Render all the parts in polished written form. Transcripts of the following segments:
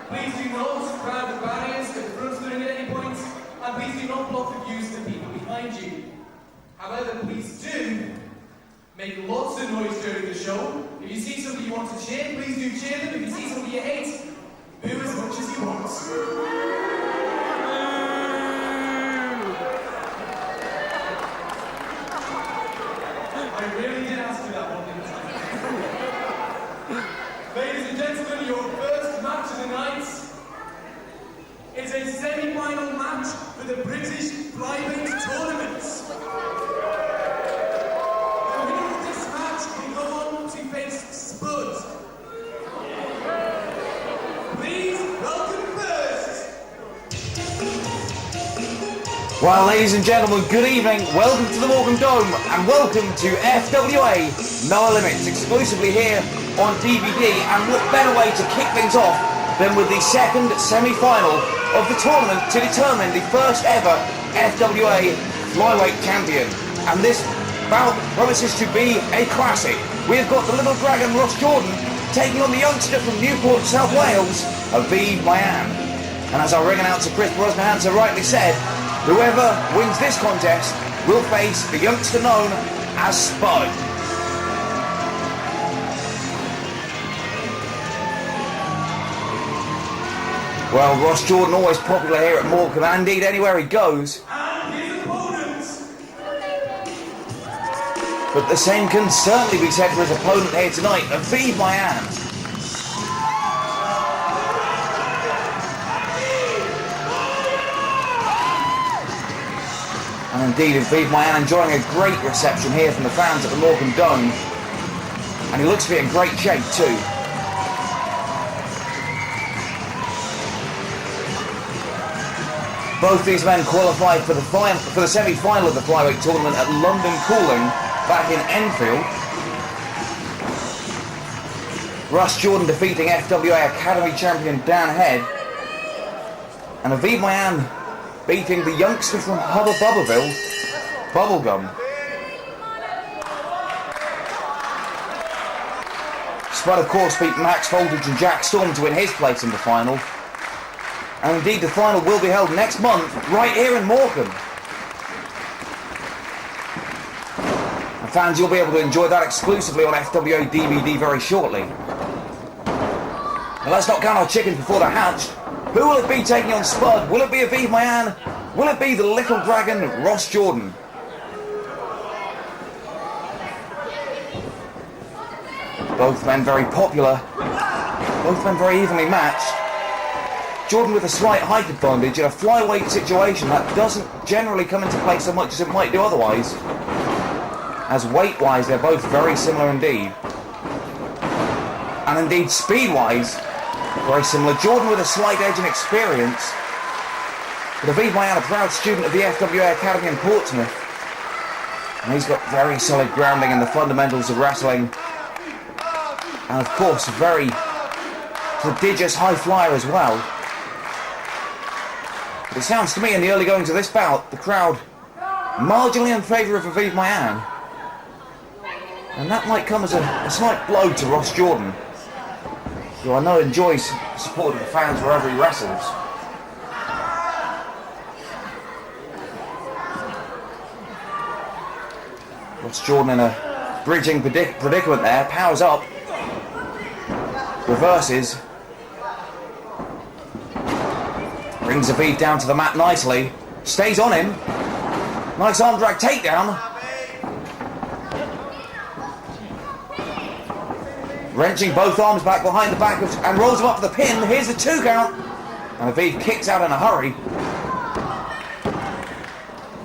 Please do not crowd the barriers at the front of the ring at any point, and please do not block the views of the people behind you. However, please do make lots of noise during the show. If you see somebody you want to cheer, please do cheer them. If you see somebody you hate, boo as much as you want. I really did ask you that one, didn't I? Ladies and gentlemen, your first match of the night is a semi-final match for the British Flyweight Tournament. The winner of this match will go on to face Spud. Please welcome first. Well, ladies and gentlemen, good evening. Welcome to the Morecambe Dome and welcome to FWA No Limits, exclusively here on DVD. And what better way to kick things off than with the second semi-final of the tournament to determine the first ever FWA Flyweight champion. And this bout promises to be a classic. We've got the little dragon Ross Jordan taking on the youngster from Newport, South Wales, Aviv Maayan. And as our ring announcer Chris Brosnahan so rightly said, whoever wins this contest will face the youngster known as Spud. Well, Ross Jordan always popular here at Morecambe, and indeed anywhere he goes. And his opponent. But the same can certainly be said for his opponent here tonight, Aviv Maayan. And indeed, Aviv Maayan enjoying a great reception here from the fans at the Morecambe Dome. And he looks to be in great shape too. Both these men qualified for the semi-final of the Flyweight tournament at London Calling back in Enfield. Ross Jordan defeating FWA Academy champion Dan Head. And Aviv Maayan beating the youngster from Hubba Bubbaville, Bubblegum. Spud, of course, beat Max Voltage and Jack Storm to win his place in the final. And indeed, the final will be held next month, right here in Morecambe. And fans, you'll be able to enjoy that exclusively on FWA DVD very shortly. Now, let's not count our chickens before they're hatched. Who will it be taking on Spud? Will it be Aviv Maayan? Will it be the little dragon, Ross Jordan? Both men very popular. Both men very evenly matched. Jordan with a slight height advantage in a flyweight situation that doesn't generally come into play so much as it might do otherwise. As weight-wise, they're both very similar indeed. And indeed, speed-wise, very similar. Jordan with a slight edge in experience. But Aviv Maayan, a proud student of the FWA Academy in Portsmouth. And he's got very solid grounding in the fundamentals of wrestling. And of course, a very prodigious high flyer as well. It sounds to me in the early goings of this bout, the crowd marginally in favour of Aviv Maayan. And that might come as a slight blow to Ross Jordan, who I know enjoys the support of the fans wherever he wrestles. Ross Jordan in a bridging predicament there, powers up, reverses. Brings Aviv down to the mat nicely. Stays on him. Nice arm drag takedown. Wrenching both arms back behind the back and rolls him up for the pin. Here's the 2 count. And Aviv kicks out in a hurry.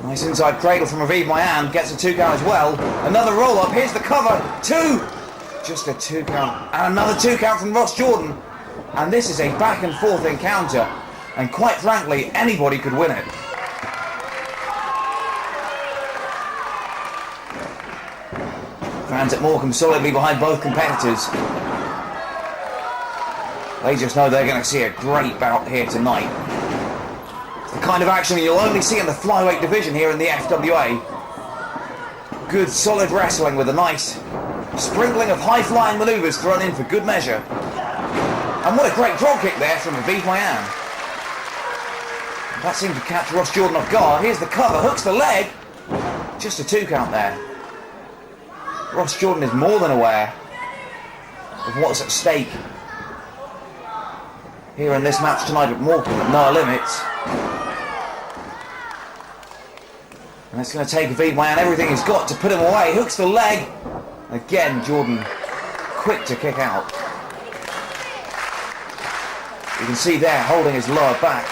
Nice inside cradle from Aviv Maayan. Gets a 2 count as well. Another roll up. Here's the cover. 2. Just a 2 count. And another 2 count from Ross Jordan. And this is a back and forth encounter. And quite frankly, anybody could win it. Fans at Morecambe solidly behind both competitors. They just know they're going to see a great bout here tonight. It's the kind of action that you'll only see in the flyweight division here in the FWA. Good solid wrestling with a nice sprinkling of high-flying manoeuvres thrown in for good measure. And what a great drop kick there from Aviv Maayan. That seemed to catch Ross Jordan off guard. Here's the cover, hooks the leg. Just a 2 count there. Ross Jordan is more than aware of what's at stake here in this match tonight at Morecambe at No Limits. And it's going to take Aviv Maayan everything he's got to put him away. Hooks the leg. Again, Jordan quick to kick out. You can see there, holding his lower back.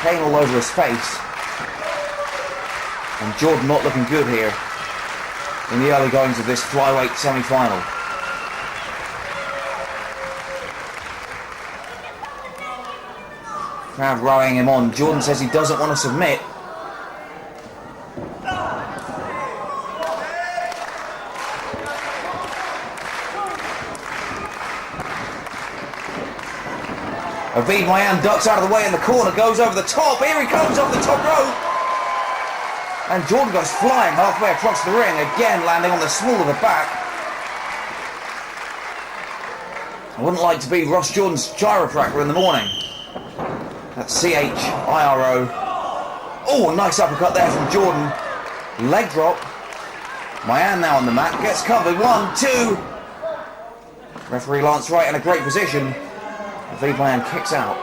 Pain all over his face. And Jordan not looking good here in the early goings of this flyweight semi-final. Crowd rallying him on. Jordan says he doesn't want to submit. Aviv Maayan ducks out of the way in the corner, goes over the top. Here he comes off the top rope. And Jordan goes flying halfway across the ring, again landing on the small of the back. I wouldn't like to be Ross Jordan's chiropractor in the morning. That's C-H-I-R-O. Oh, nice uppercut there from Jordan. Leg drop. Maayan now on the mat, gets covered. 1, 2. Referee Lance Wright in a great position. Aviv Maayan kicks out.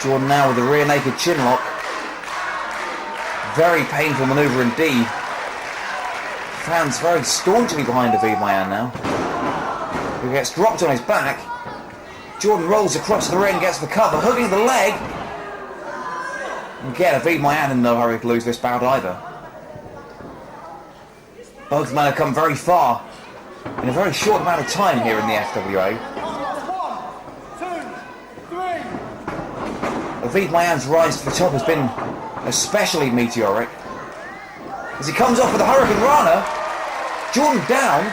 Jordan now with the rear naked chin lock. Very painful manoeuvre indeed. Fans very staunchly behind Aviv Maayan now. He gets dropped on his back. Jordan rolls across the ring, gets the cover, hooking the leg. And again, Aviv Maayan in no hurry to lose this bout either. Both men have come very far in a very short amount of time here in the FWA. 1, 2, 3. Aviv Maayan's rise to the top has been especially meteoric. As he comes off with a Hurricane Rana, Jordan down.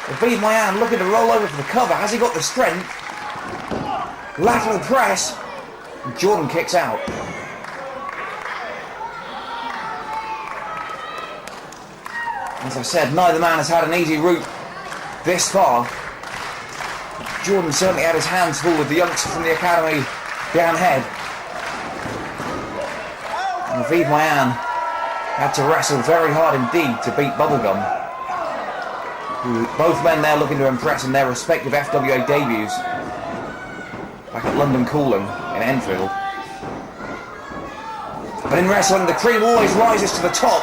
Aviv Maayan looking to roll over for the cover. Has he got the strength? Lateral press. And Jordan kicks out. As I said, neither man has had an easy route this far. Jordan certainly had his hands full with the youngster from the academy, Dan Head. And Aviv Maayan had to wrestle very hard indeed to beat Bubblegum. Both men there looking to impress in their respective FWA debuts back at London Calling in Enfield. But in wrestling, the cream always rises to the top.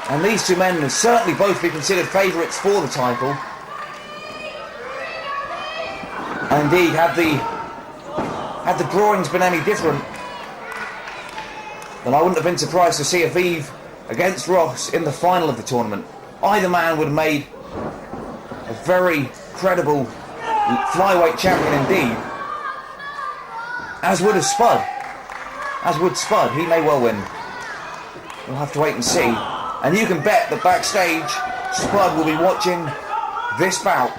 And these two men will certainly both be considered favourites for the title. And indeed, had the drawings been any different, then I wouldn't have been surprised to see Aviv against Ross in the final of the tournament. Either man would have made a very credible flyweight champion indeed. As would have Spud. As would Spud. He may well win. We'll have to wait and see. And you can bet that backstage, Spud will be watching this bout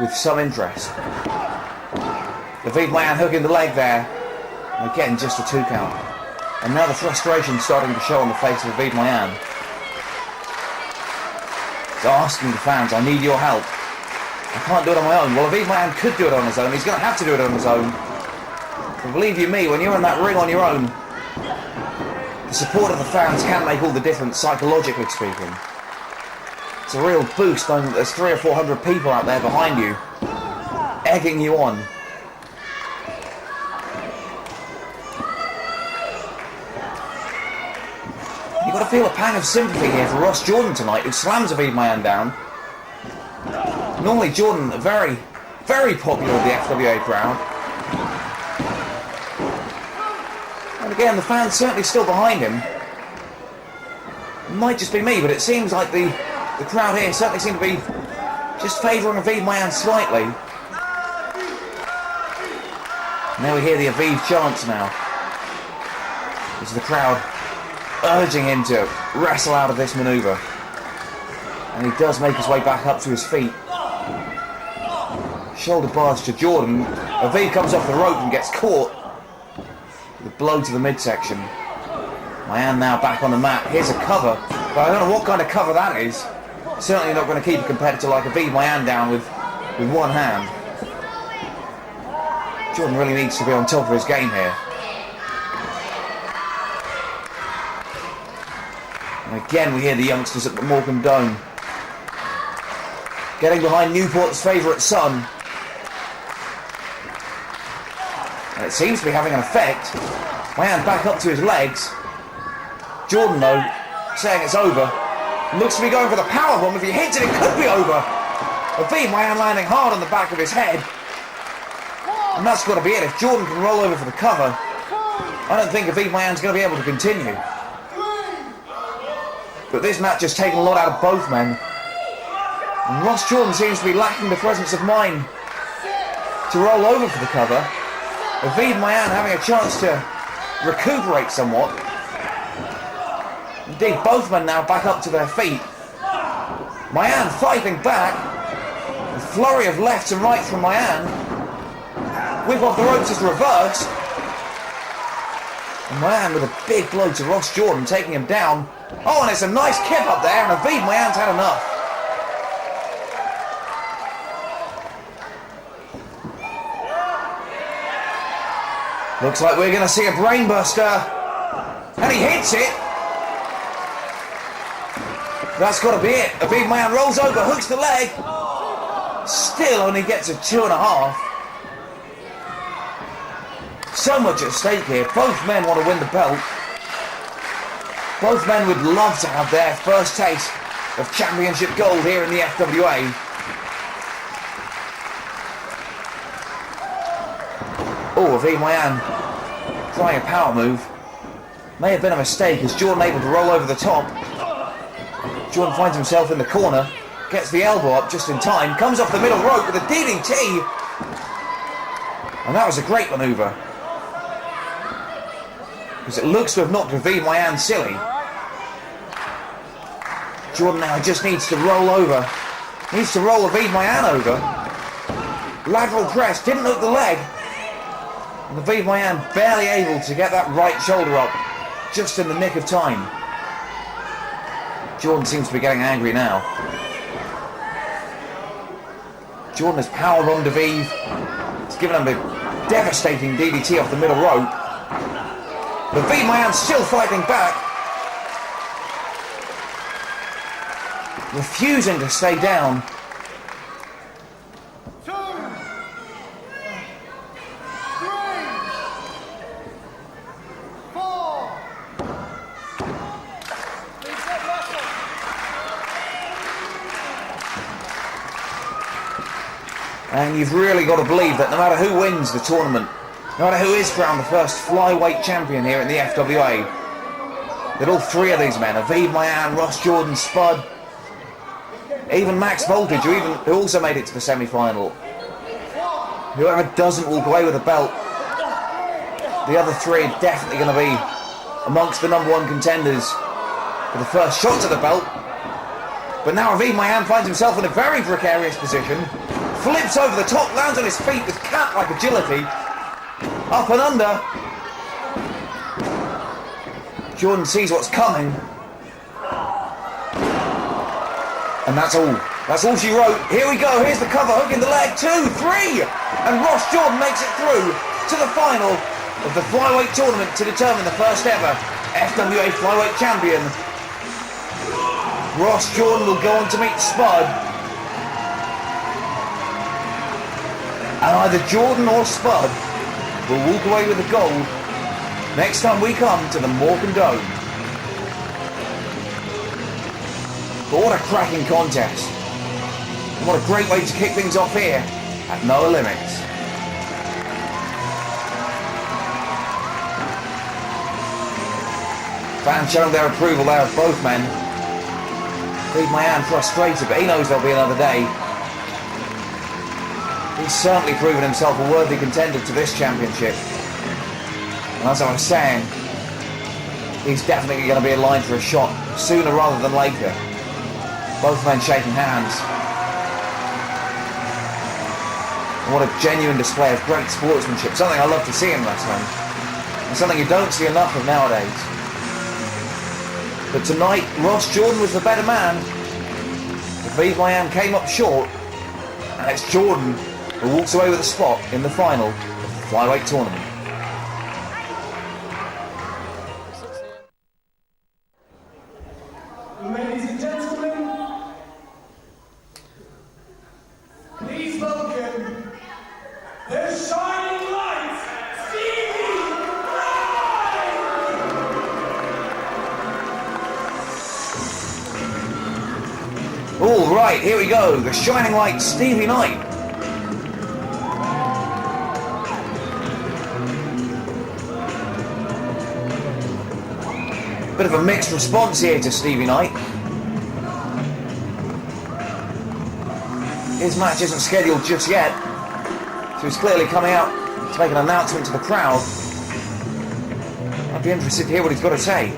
with some interest. Aviv Maayan hooking the leg there. And again, just a 2 count. And now the frustration starting to show on the face of Aviv Maayan. He's asking the fans, I need your help. I can't do it on my own. Well, Aviv Maayan could do it on his own. He's going to have to do it on his own. But believe you me, when you're in that ring on your own, the support of the fans can make all the difference, psychologically speaking. It's a real boost knowing that there's 300 or 400 people out there behind you, egging you on. You've got to feel a pang of sympathy here for Ross Jordan tonight, who slams Aviv Maayan down. Normally Jordan, very, very popular with the FWA crowd. And again, the fans certainly still behind him. It might just be me, but it seems like the crowd here certainly seem to be just favouring Aviv Maayan slightly. And there we hear the Aviv chants now. This is the crowd urging him to wrestle out of this manoeuvre. And he does make his way back up to his feet. Shoulder barge to Jordan. Aviv comes off the rope and gets caught. The blow to the midsection. Maayan now back on the mat. Here's a cover. But I don't know what kind of cover that is. Certainly not going to keep a competitor like Aviv Maayan down with one hand. Jordan really needs to be on top of his game here. And again we hear the youngsters at the Morecambe Dome getting behind Newport's favourite son. And it seems to be having an effect. Maayan back up to his legs. Jordan though, saying it's over. Looks to be going for the powerbomb. If he hits it, it could be over. Aviv Maayan landing hard on the back of his head. And that's got to be it. If Jordan can roll over for the cover, I don't think Aviv Maayan's going to be able to continue. But this match has taken a lot out of both men. And Ross Jordan seems to be lacking the presence of mind to roll over for the cover. Aviv Maayan having a chance to recuperate somewhat. Indeed, both men now back up to their feet. Maayan fighting back. A flurry of lefts and rights from Maayan. Whip off the ropes is reversed. And Maayan with a big blow to Ross Jordan, taking him down. Oh, and it's a nice kick up there, and Aviv Maayan's had enough. Looks like we're going to see a brainbuster. And he hits it. That's got to be it. Aviv Maayan rolls over, hooks the leg. Still only gets a 2.5. So much at stake here. Both men want to win the belt. Both men would love to have their first taste of championship gold here in the FWA. Oh, Aviv Maayan trying a power move. May have been a mistake. Is Jordan able to roll over the top? Jordan finds himself in the corner. Gets the elbow up just in time. Comes off the middle rope with a DDT. And that was a great manoeuvre. Because it looks to have knocked Aviv Maayan silly. Jordan now just needs to roll over. Needs to roll Aviv Maayan over. Lateral press, didn't hook the leg. And Aviv Maayan barely able to get that right shoulder up just in the nick of time. Jordan seems to be getting angry now. Jordan has powerbombed Aviv. He's given him a devastating DDT off the middle rope. But Aviv Maayan still fighting back. Refusing to stay down. 2, 3, 4. And you've really got to believe that no matter who wins the tournament, no matter who is crowned the first flyweight champion here in the FWA, that all three of these men, Aviv Maayan, Ross Jordan, Spud, even Max Voltage, who also made it to the semi-final, whoever doesn't walk away with a belt, the other three are definitely going to be amongst the number one contenders for the first shots at the belt. But now Aviv Maayan finds himself in a very precarious position, flips over the top, lands on his feet with cat-like agility, up and under. Jordan sees what's coming. And that's all. That's all she wrote. Here we go. Here's the cover. Hook in the leg. 2, 3. And Ross Jordan makes it through to the final of the flyweight tournament to determine the first ever FWA flyweight champion. Ross Jordan will go on to meet Spud. And either Jordan or Spud will walk away with the gold next time we come to the Morecambe Dome. But what a cracking contest. And what a great way to kick things off here at No Limits. Fans showing their approval there of both men. Aviv Maayan frustrated, but he knows there'll be another day. He's certainly proven himself a worthy contender to this championship. And as I was saying, he's definitely going to be in line for a shot sooner rather than later. Both men shaking hands. And what a genuine display of great sportsmanship. Something I love to see in wrestling. And something you don't see enough of nowadays. But tonight, Ross Jordan was the better man. Aviv Maayan came up short, and it's Jordan who walks away with a spot in the final of the Flyweight tournament. Ladies and gentlemen, please welcome the Shining Light, Stevie! All right, here we go. The Shining Light, Stevie Knight. Bit of a mixed response here to Stevie Knight. His match isn't scheduled just yet, so he's clearly coming out to make an announcement to the crowd. I'd be interested to hear what he's got to say.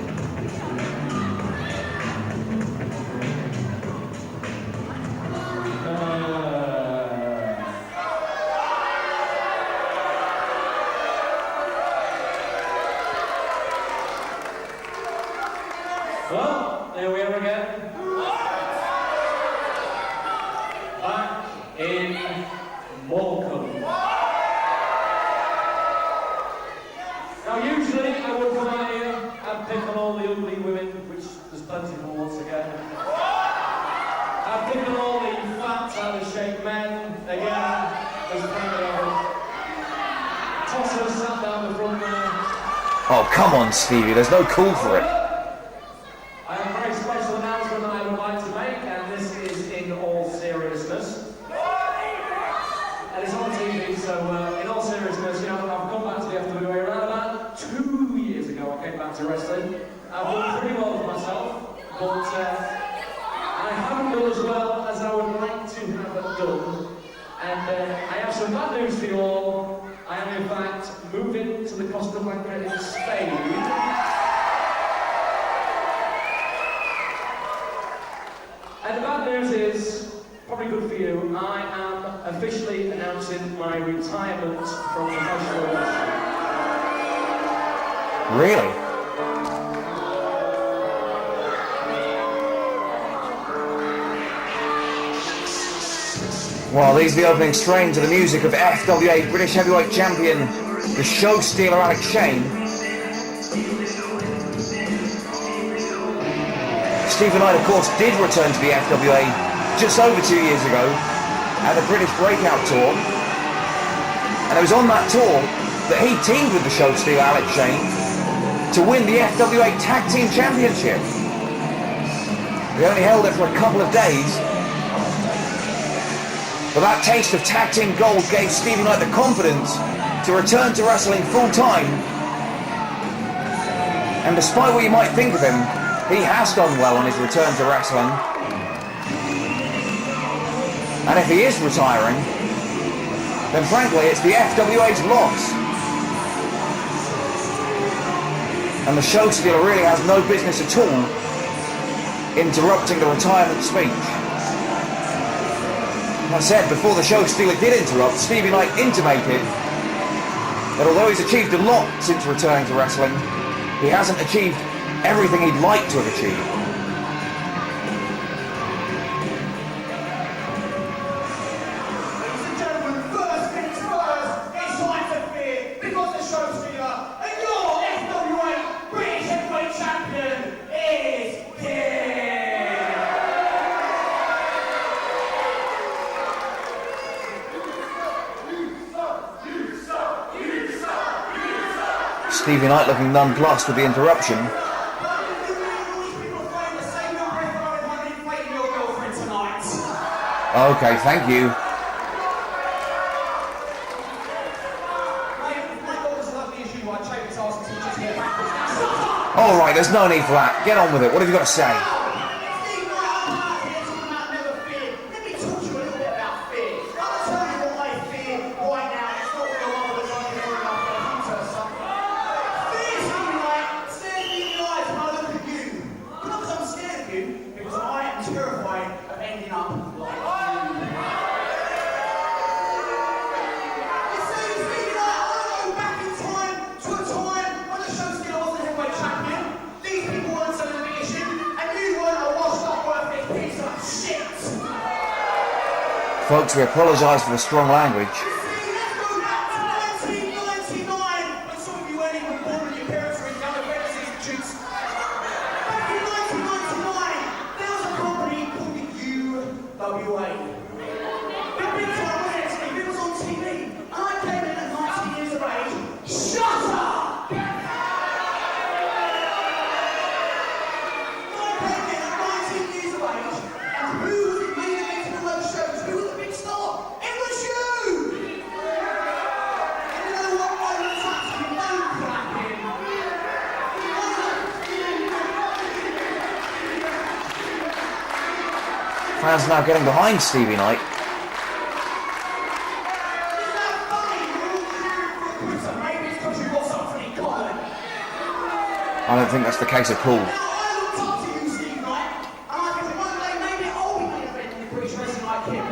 Well, there we are again. Back in Morecambe. Now usually I would come out here and pick on all the ugly women, which there's plenty of them once again. I'd pick on all the fat, out of shape men, again, there's plenty of them. Tosser sat down the front there. Oh, come on, Stevie, there's no call for it. I have a very special announcement that I would like to make, and this is in all seriousness. And it's on TV, so in all seriousness, you know, I've come back to the FWA around about 2 years ago. I came back to wrestling. I've done pretty well for myself, but I haven't done as well as I would like to have done. And I have some bad news for you all. I am in fact moving to the Costa Blanca in Spain. And the bad news is, probably good for you, I am officially announcing my retirement from professional wrestling. Really? Well, these are the opening strain to the music of FWA British Heavyweight Champion, the show stealer Alex Shane. Stevie Knight, of course, did return to the FWA just over 2 years ago at the British Breakout Tour. And it was on that tour that he teamed with the show stealer Alex Shane to win the FWA Tag Team Championship. They only held it for a couple of days, but that taste of tag team gold gave Stevie Knight the confidence to return to wrestling full time. And despite what you might think of him, he has done well on his return to wrestling. And if he is retiring, then frankly it's the FWA's loss. And the show stealer really has no business at all interrupting the retirement speech. That said, before the show stealer did interrupt, Stevie Knight intimated that although he's achieved a lot since returning to wrestling, he hasn't achieved everything he'd like to have achieved. Ladies and gentlemen, first things first, it's time to fear, because the show stealer and your FWA British Heavyweight Champion is here! Stevie Knight looking nonplussed with the interruption. Okay, thank you. All right, there's no need for that. Get on with it. What have you got to say? These people weren't so ambitious. Folks, we apologise for the strong language. Let's go back to 1999, when some of you weren't even born and your parents were in young apprentice institutes. Back in 1999, there was a company called the FWA. Big time, wasn't it, Steve? It was on TV. And I came in at 19 years of age. Shut up! I came in at 19 years of age, and who was the main event of those shows? Who was the big star? It was you! And you know what? I was actually no clapping. Fans now getting behind Stevie Knight. Isn't that funny? You're all cheering for a quitter. Maybe it's because you've got something in common. I don't think that's the case at all. Now, I looked up to you, Steve Knight, and I thought one day maybe I'll be main event in British wrestling like him.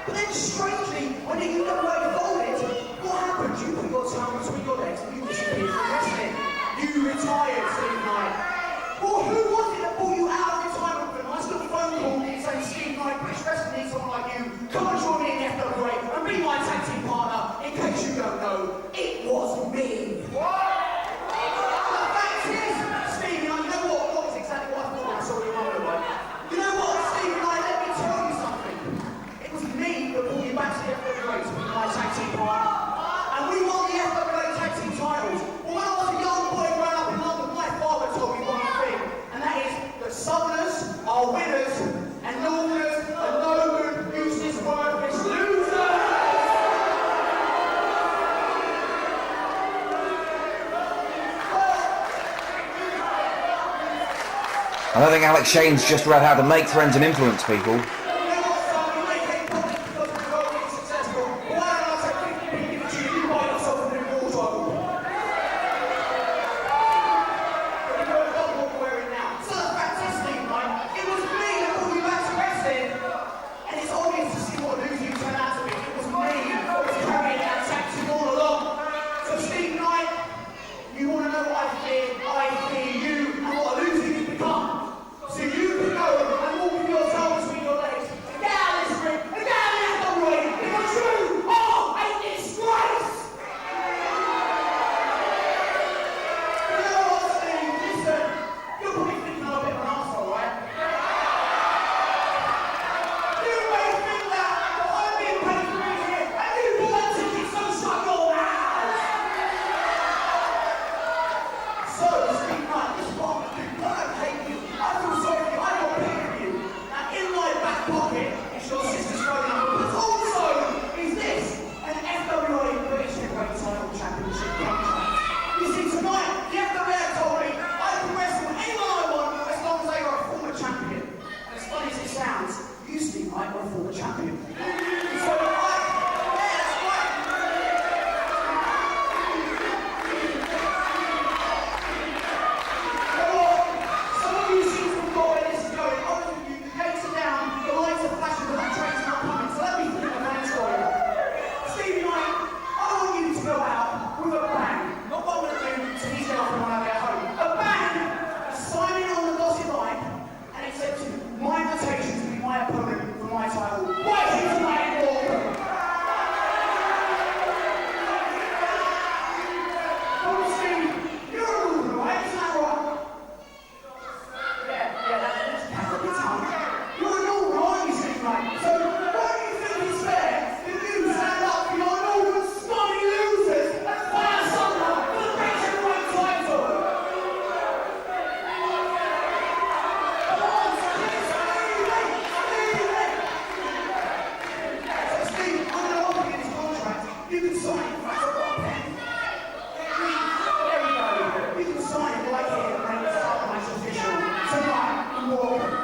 But then, strangely, when you got away folded, what happened? You put your tongue between your legs and you disappeared from wrestling. You retired, Steve Knight. Well, who was it that pulled you out of retirement with a nice little phone call saying, Steve Knight, British wrestling needs someone like you. Come and join me in the FWA and be my tag team partner. In case you don't know, it was me. The fact is, Steve, you know what? That was exactly what I thought when I saw you on the way. You know what, Steve Knight, let me tell you something. It was me that pulled you back to the FWA to be my tag team partner. And we won the FWA tag team titles. Well, when I was a young boy growing up in London, my father told me one thing, and that is that Southerners are winners and Northerners are no good, useless, worthless losers. I don't think Alex Shane's just read how to make friends and influence people. You know what, son? You make it public because we're all being successful. Why don't I take 50p and give it to you? You buy yourself a new wardrobe. But you know what I'm wearing now. So the fact is, Steve Knight, it was me that pulled you back to wrestling. And it's obvious to see what losing you turned out to be. It was me that was carrying that tag team all along. So Steve Knight, you want to know what I fear? I fear you and what losing you've become. So you can go and walk with your tail between your legs and get out of this ring and get out of the FWA because you are a disgrace! You know what, Steve? Listen, you're probably thinking I'm a bit of an arsehole, right? You may think that, but I'm being paid for being here and you bought tickets, so shut your mouth! So, Steve Knight, this is what I'm going to do. I don't hate you. I feel sorry for you. I got pity for you. Now, in my back pocket is your sister's phone number, but also is this, an FWA British Heavyweight Title Championship contract. You see, tonight, the FWA told me I can wrestle anyone I want as long as they are a former champion. And as funny as it sounds, you, Steve Knight, are a former champion. So, yeah, that's right. Some of you seem to have got where this is going. Others of you, the gates are down, the lights are flashing, but that train's not coming. So let me put in a bang for you. Stevie Knight, I want you to go out with a bang. Not what I'm going to do to his girlfriend when I get home. A bang! Signing on the dotted line and accepting my invitation to be my opponent for my title. Right here tonight in Morecambe. Come on, Steve. You're a loser, right? Isn't that right? Yeah, that's a good time. You're a Northern, aren't you, Steve Knight? So why do you think it's fair that you stand up for your Northern scummy losers and fire someone for the British Heavyweight title? Come on, Steve! So Steve, I'm going to offer you this contract. You can sign it. In fact, I've got a pen. There we go. You can sign it right here and make the title match official tonight in Morecambe.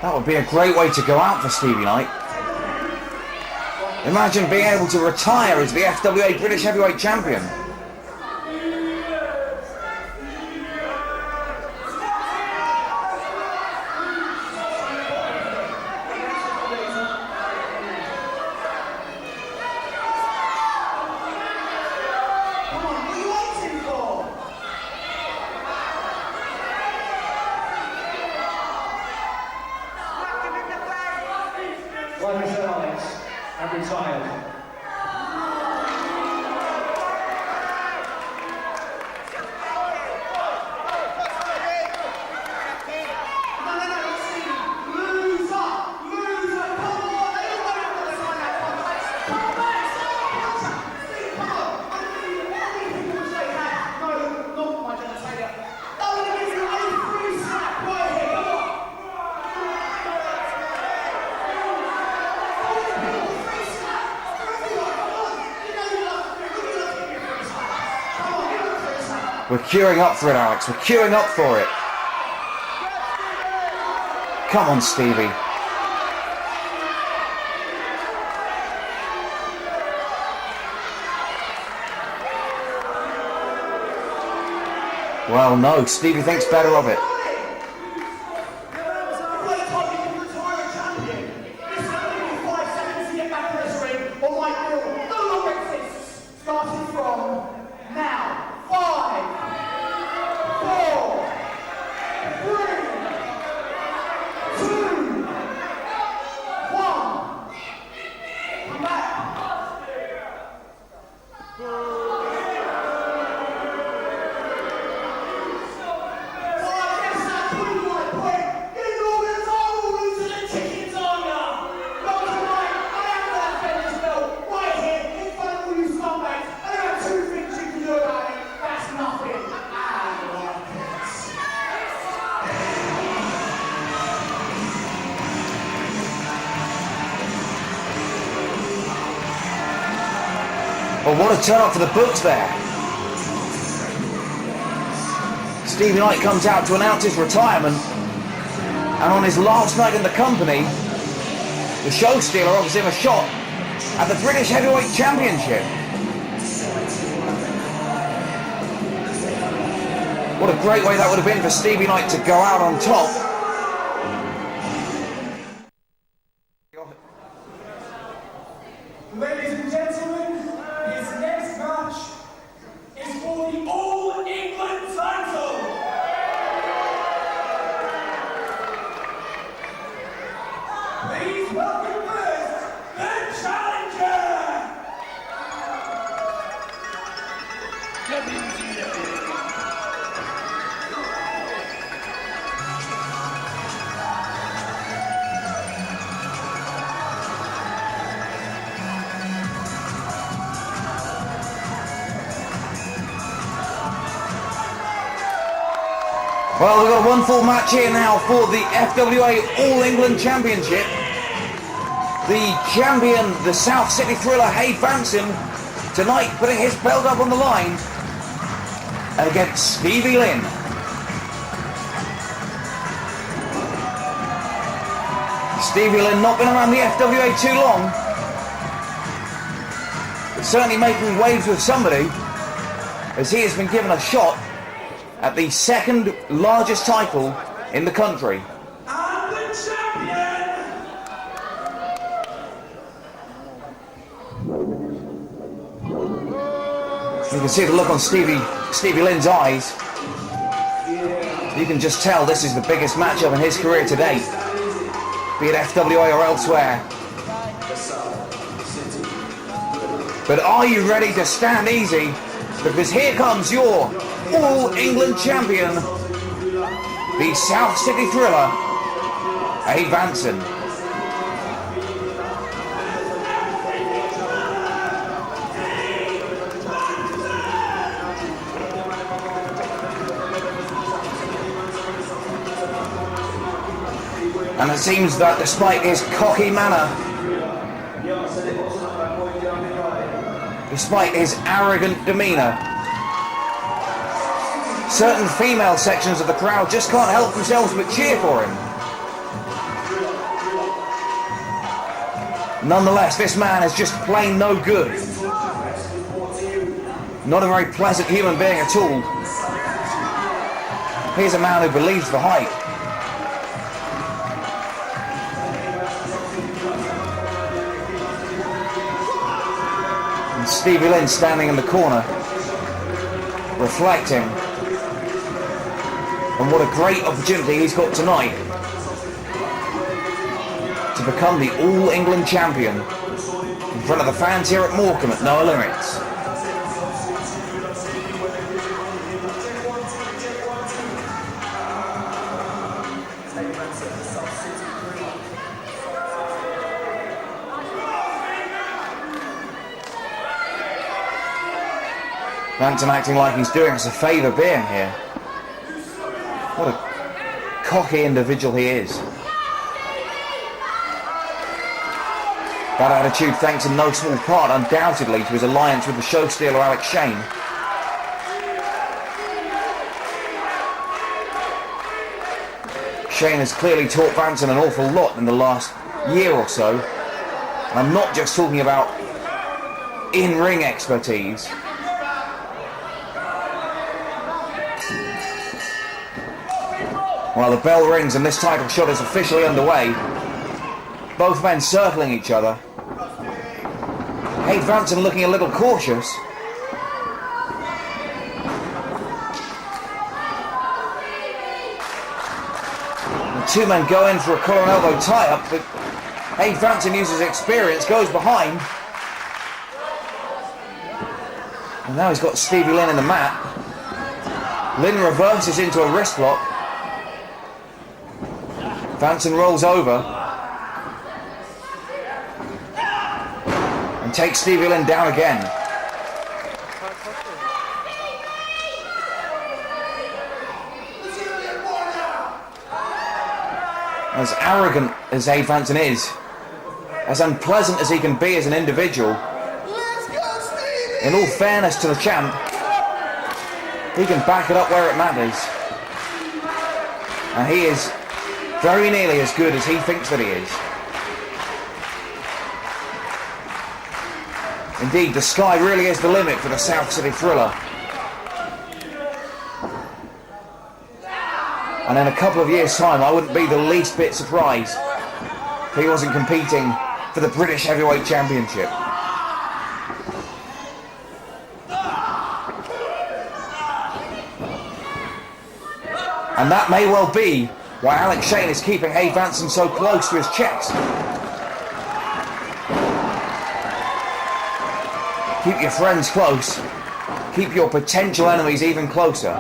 That would be a great way to go out for Stevie Knight. Imagine being able to retire as the FWA British Heavyweight Champion. Come on, what are you waiting for? retired. We're queuing up for it, Alex. We're queuing up for it. Come on, Stevie. Well, no. Stevie thinks better of it. Well, what a turn up for the books there. Stevie Knight comes out to announce his retirement, and on his last night in the company, the show stealer offers him a shot at the British Heavyweight Championship. What a great way that would have been for Stevie Knight to go out on top. Ladies and gentlemen, his next match is for the All England Title. Please welcome first the challenger. Well, we've got one full match here now for the FWA All England Championship. The champion, the South City Thriller, Hade Vansen, tonight putting his belt up on the line against Stevie Lynn. Stevie Lynn not been around the FWA too long, but certainly making waves with somebody, as he has been given a shot at the second largest title in the country. And the champion! You can see the look on Stevie Lynn's eyes. You can just tell this is the biggest matchup in his career to date, be it FWA or elsewhere. But are you ready to stand easy? Because here comes your All England champion, the South City Thriller, Hade Vansen. And it seems that despite his cocky manner, despite his arrogant demeanour, certain female sections of the crowd just can't help themselves but cheer for him. Nonetheless, this man is just plain no good. Not a very pleasant human being at all. Here's a man who believes the hype. And Stevie Lynn standing in the corner, reflecting and what a great opportunity he's got tonight to become the All England champion front of the fans here at Morecambe at No Limits. Vansen acting like he's doing us a favour being here. What a cocky individual he is. That attitude thanks in no small part, undoubtedly, to his alliance with the show stealer Alex Shane. Shane has clearly taught Vansen an awful lot in the last year or so. And I'm not just talking about in-ring expertise. While the bell rings and this title shot is officially underway, both men circling each other. Hade Vansen looking a little cautious. The two men go in for a collar and elbow tie-up, but Hade Vansen uses experience, goes behind. And now he's got Stevie Lynn in the mat. Lynn reverses into a wrist lock. Vansen rolls over and takes Stevie Lynn down again. As arrogant as Hade Vansen is, as unpleasant as he can be as an individual, in all fairness to the champ, he can back it up where it matters. And he is very nearly as good as he thinks that he is. Indeed, the sky really is the limit for the South City Thriller. And in a couple of years' time, I wouldn't be the least bit surprised if he wasn't competing for the British Heavyweight Championship. And that may well be why Alex Shane is keeping Hade Vansen so close to his chest. Keep your friends close. Keep your potential enemies even closer.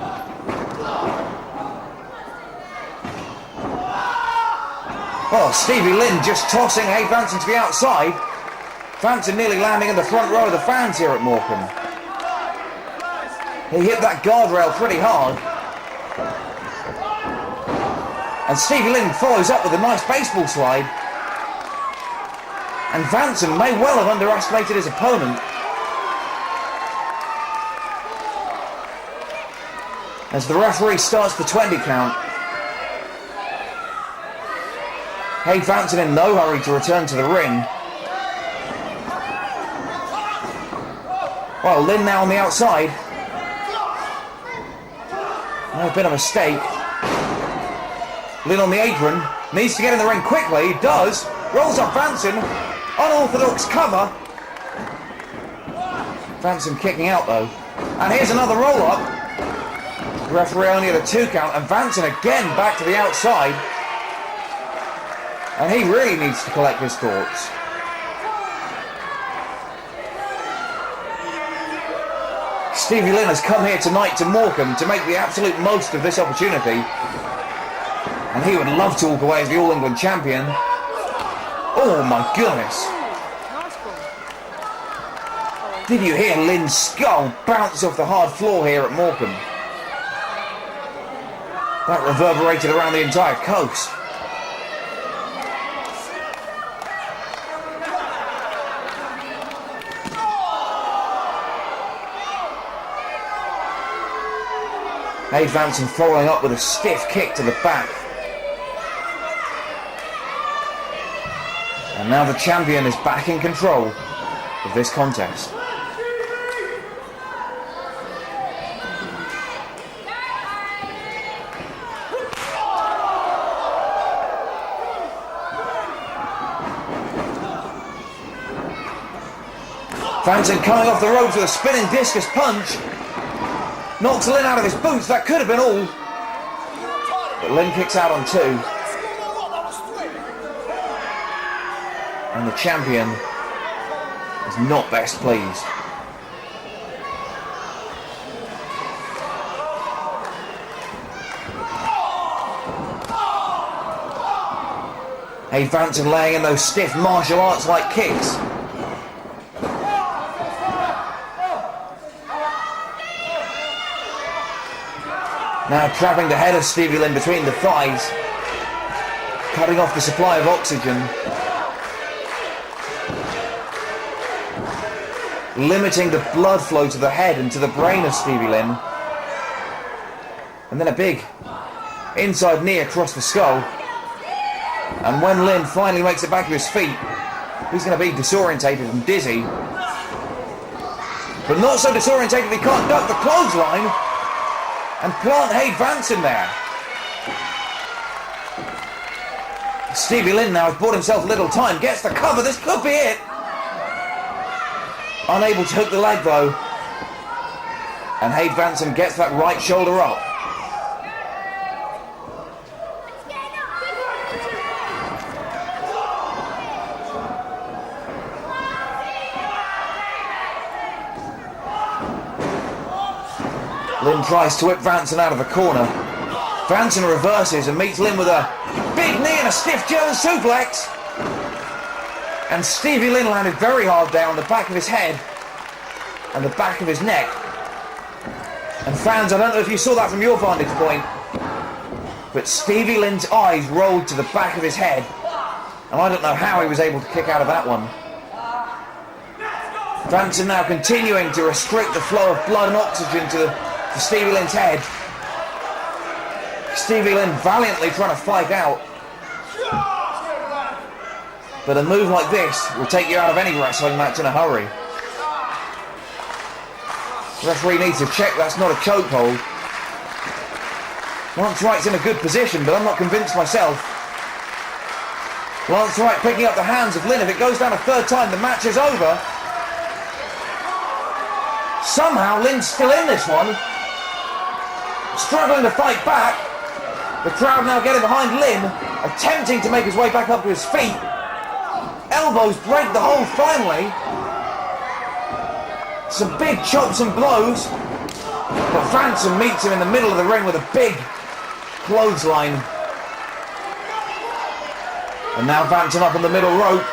Oh, Stevie Lynn just tossing Hade Vansen to the outside. Vansen nearly landing in the front row of the fans here at Morecambe. He hit that guardrail pretty hard. And Stevie Lynn follows up with a nice baseball slide. And Vansen may well have underestimated his opponent. As the referee starts the 20 count. Hade Vansen in no hurry to return to the ring. Well, Lynn now on the outside. Might have been a mistake. Lynn on the apron, needs to get in the ring quickly, he does, rolls up Vansen, unorthodox cover. Vansen kicking out though, and here's another roll up. The referee only at a 2 count, and Vansen again back to the outside. And he really needs to collect his thoughts. Stevie Lynn has come here tonight to Morecambe to make the absolute most of this opportunity. And he would love to walk away as the All England champion. Oh my goodness. Did you hear Lynn's skull bounce off the hard floor here at Morecambe? That reverberated around the entire coast. Hade Vansen following up with a stiff kick to the back. And now the champion is back in control of this contest. Vansen coming off the ropes with a spinning discus punch. Knocks Lynn out of his boots, that could have been all. But Lynn kicks out on 2. And the champion is not best pleased. Hade Vansen laying in those stiff martial arts-like kicks. Now trapping the head of Stevie Lynn between the thighs, cutting off the supply of oxygen, limiting the blood flow to the head and to the brain of Stevie Lynn. And then a big inside knee across the skull. And when Lynn finally makes it back to his feet, he's going to be disorientated and dizzy. But not so disorientated he can't duck the clothesline and plant Hade Vansen there. Stevie Lynn now has bought himself a little time, gets the cover, this could be it. Unable to hook the leg though. And Hade Vansen gets that right shoulder up. Lynn tries to whip Vansen out of the corner. Vansen reverses and meets Lynn with a big knee and a stiff German suplex. And Stevie Lynn landed very hard there on the back of his head and the back of his neck. And fans, I don't know if you saw that from your vantage point, but Stevie Lynn's eyes rolled to the back of his head. And I don't know how he was able to kick out of that one. Vansen now continuing to restrict the flow of blood and oxygen to Stevie Lynn's head. Stevie Lynn valiantly trying to fight out. But a move like this will take you out of any wrestling match in a hurry. The referee needs to check that's not a chokehold. Lance Wright's in a good position, but I'm not convinced myself. Lance Wright picking up the hands of Lynn. If it goes down a third time, the match is over. Somehow Lynn's still in this one. Struggling to fight back. The crowd now getting behind Lynn, attempting to make his way back up to his feet. Elbows break the hold finally. Some big chops and blows. But Vansen meets him in the middle of the ring with a big clothesline. And now Vansen up on the middle rope.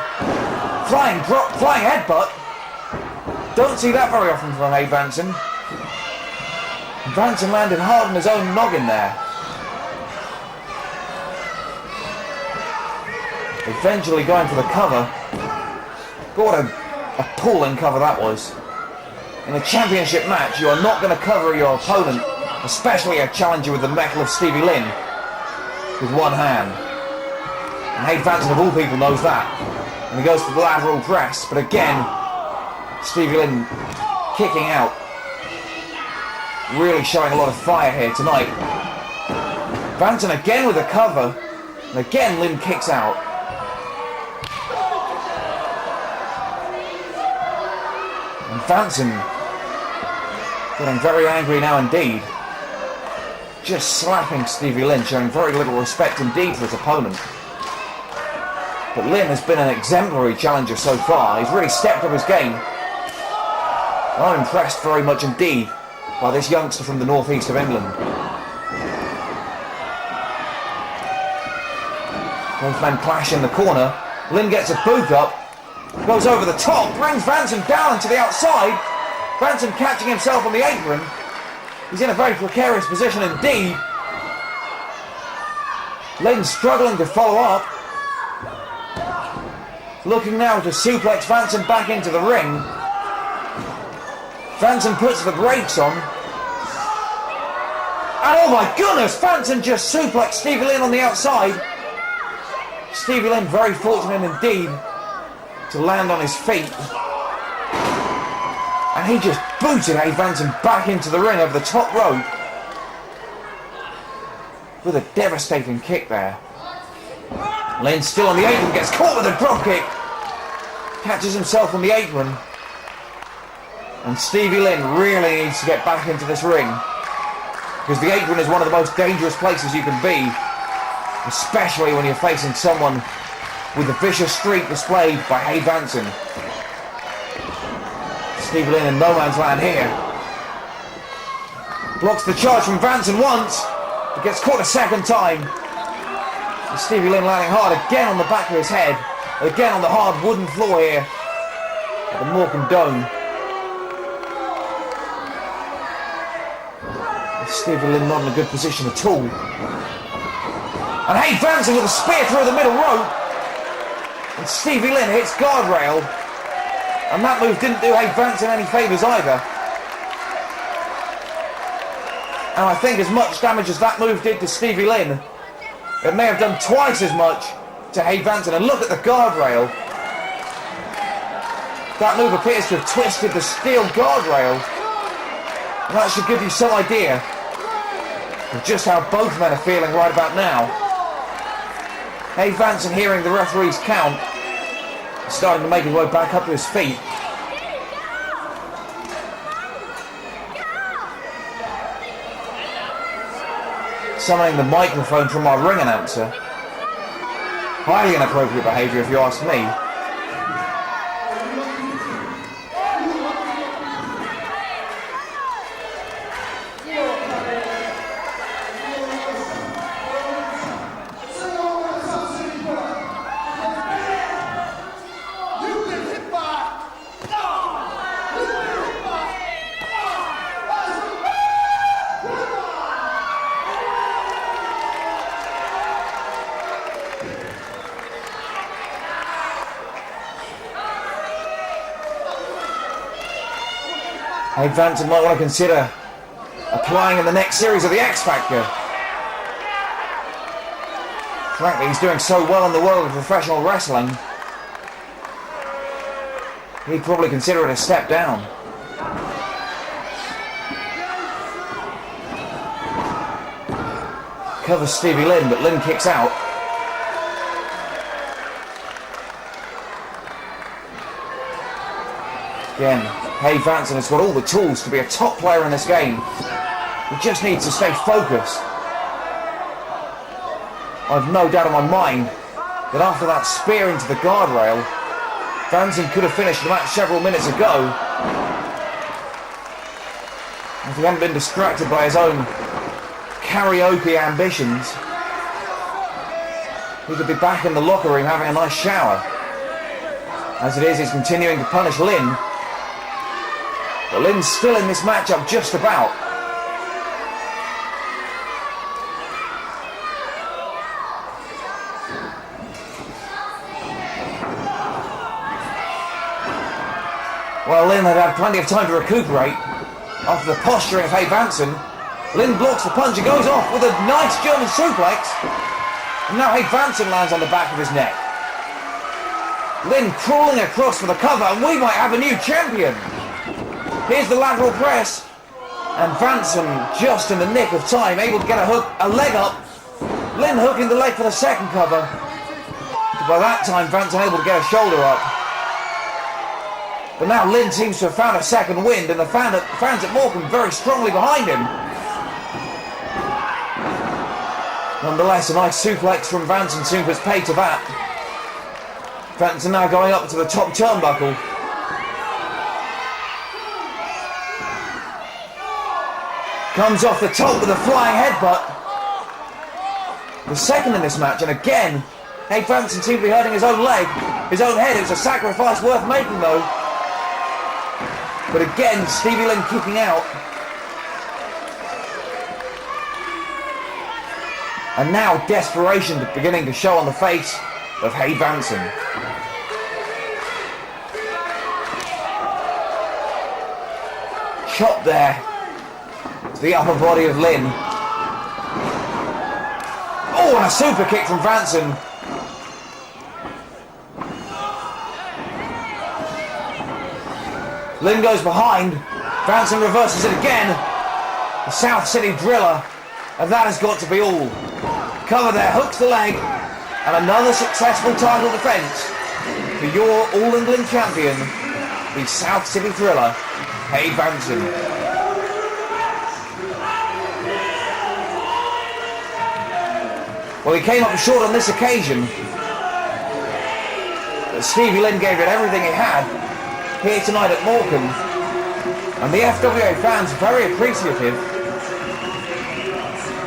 Flying drop, flying headbutt. Don't see that very often from Hade Vansen. Vansen landed hard on his own noggin there. Eventually going for the cover. What a appalling cover that was. In a championship match, you are not going to cover your opponent, especially a challenger with the mettle of Stevie Lynn, with one hand. And Hade Vansen, of all people, knows that. And he goes for the lateral press, but again, Stevie Lynn kicking out. Really showing a lot of fire here tonight. Vansen again with a cover, and again Lynn kicks out. And Vansen getting very angry now indeed. Just slapping Stevie Lynn, showing very little respect indeed for his opponent. But Lynn has been an exemplary challenger so far. He's really stepped up his game. I'm impressed very much indeed by this youngster from the northeast of England. Both men clash in the corner. Lynn gets a boot up, goes over the top, brings Vansen down to the outside. Vansen catching himself on the apron. He's in a very precarious position indeed. Lynn struggling to follow up. Looking now to suplex Vansen back into the ring. Vansen puts the brakes on. And oh my goodness, Vansen just suplexed Stevie Lynn on the outside. Stevie Lynn very fortunate indeed to land on his feet. And he just booted Hade Vansen back into the ring over the top rope. With a devastating kick there. Lynn still on the apron, gets caught with a drop kick. Catches himself on the apron. And Stevie Lynn really needs to get back into this ring. Because the apron is one of the most dangerous places you can be. Especially when you're facing someone with the vicious streak displayed by Hade Vansen. Stevie Lynn in no man's land here. Blocks the charge from Vansen once, but gets caught a second time. And Stevie Lynn landing hard again on the back of his head, again on the hard wooden floor here at the Morecambe Dome. Stevie Lynn not in a good position at all. And hey, Vansen with a spear through the middle rope. And Stevie Lynn hits guardrail. And that move didn't do Hey Vansen any favours either. And I think as much damage as that move did to Stevie Lynn, it may have done twice as much to Hey Vansen. And look at the guardrail. That move appears to have twisted the steel guardrail. And that should give you some idea of just how both men are feeling right about now. Hey Vansen, hearing the referee's count, starting to make his way back up to his feet. Summoning the microphone from our ring announcer. Highly inappropriate behaviour if you ask me. Hey Vansen might want to consider applying in the next series of the X Factor. Frankly, he's doing so well in the world of professional wrestling, he'd probably consider it a step down. Covers Stevie Lynn, but Lynn kicks out. Again, Hey Vansen has got all the tools to be a top player in this game. He just needs to stay focused. I've no doubt in my mind that after that spear into the guardrail, Vansen could have finished the match several minutes ago if he hadn't been distracted by his own karaoke ambitions. He could be back in the locker room having a nice shower. As it is, he's continuing to punish Lynn. But Lynn's still in this matchup just about. Well, Lynn had plenty of time to recuperate after the posturing of Hey Vansen. Lynn blocks the punch and goes off with a nice German suplex. And now Hey Vansen lands on the back of his neck. Lynn crawling across for the cover, and we might have a new champion. Here's the lateral press, and Vansen just in the nick of time, able to get a leg up. Lynn hooking the leg for the second cover. But by that time, Vansen able to get a shoulder up. But now Lynn seems to have found a second wind, and the fans at Morecambe very strongly behind him. Nonetheless, a nice suplex from Vansen soon puts pay to that. Vansen now going up to the top turnbuckle. Comes off the top with a flying headbutt. The second in this match, and again, Hey Vansen seemed to be hurting his own leg, his own head. It was a sacrifice worth making though. But again, Stevie Lynn kicking out. And now desperation beginning to show on the face of Hey Vansen. Chop there to the upper body of Lynn. Oh, and a super kick from Vansen. Lynn goes behind. Vansen reverses it again. The South City Driller. And that has got to be all. Cover there, hooks the leg. And another successful title defence for your All England champion, the South City Thriller, Hey Vansen. Well, he came up short on this occasion. But Stevie Lynn gave it everything he had here tonight at Morecambe. And the FWA fans are very appreciative,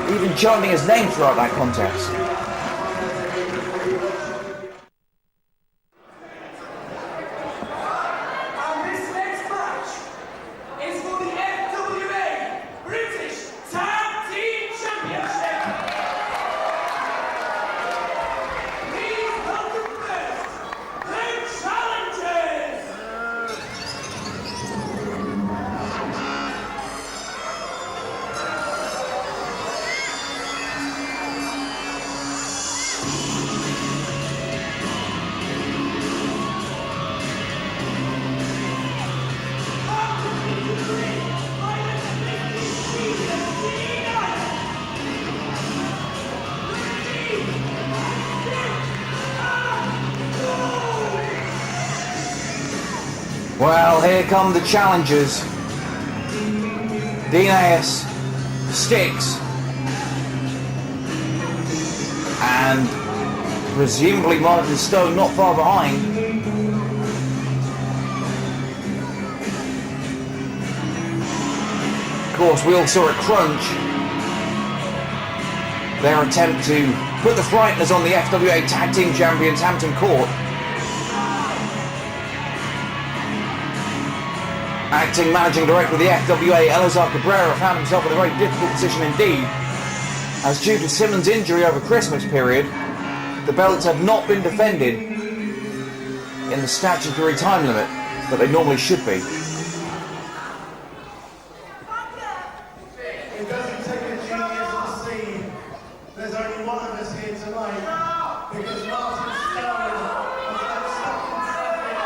even chanting his name throughout that contest. And this next match is for the FWA British Tag Team Championship. Please welcome first the challengers. Well, here come the challengers. Stixx, Stixx, and presumably Martin Stone not far behind. Of course, we all saw at Crunch their attempt to put the Frighteners on the FWA Tag Team Champions Hampton Court. Acting Managing Director of the FWA, Elazar Cabrera, found himself in a very difficult position indeed, as due to Simmons' injury over Christmas period, the belts have not been defended in the statutory time limit that they normally should be. It doesn't take a genius to see there's only one of us here tonight because Martin Stone has got stuck in traffic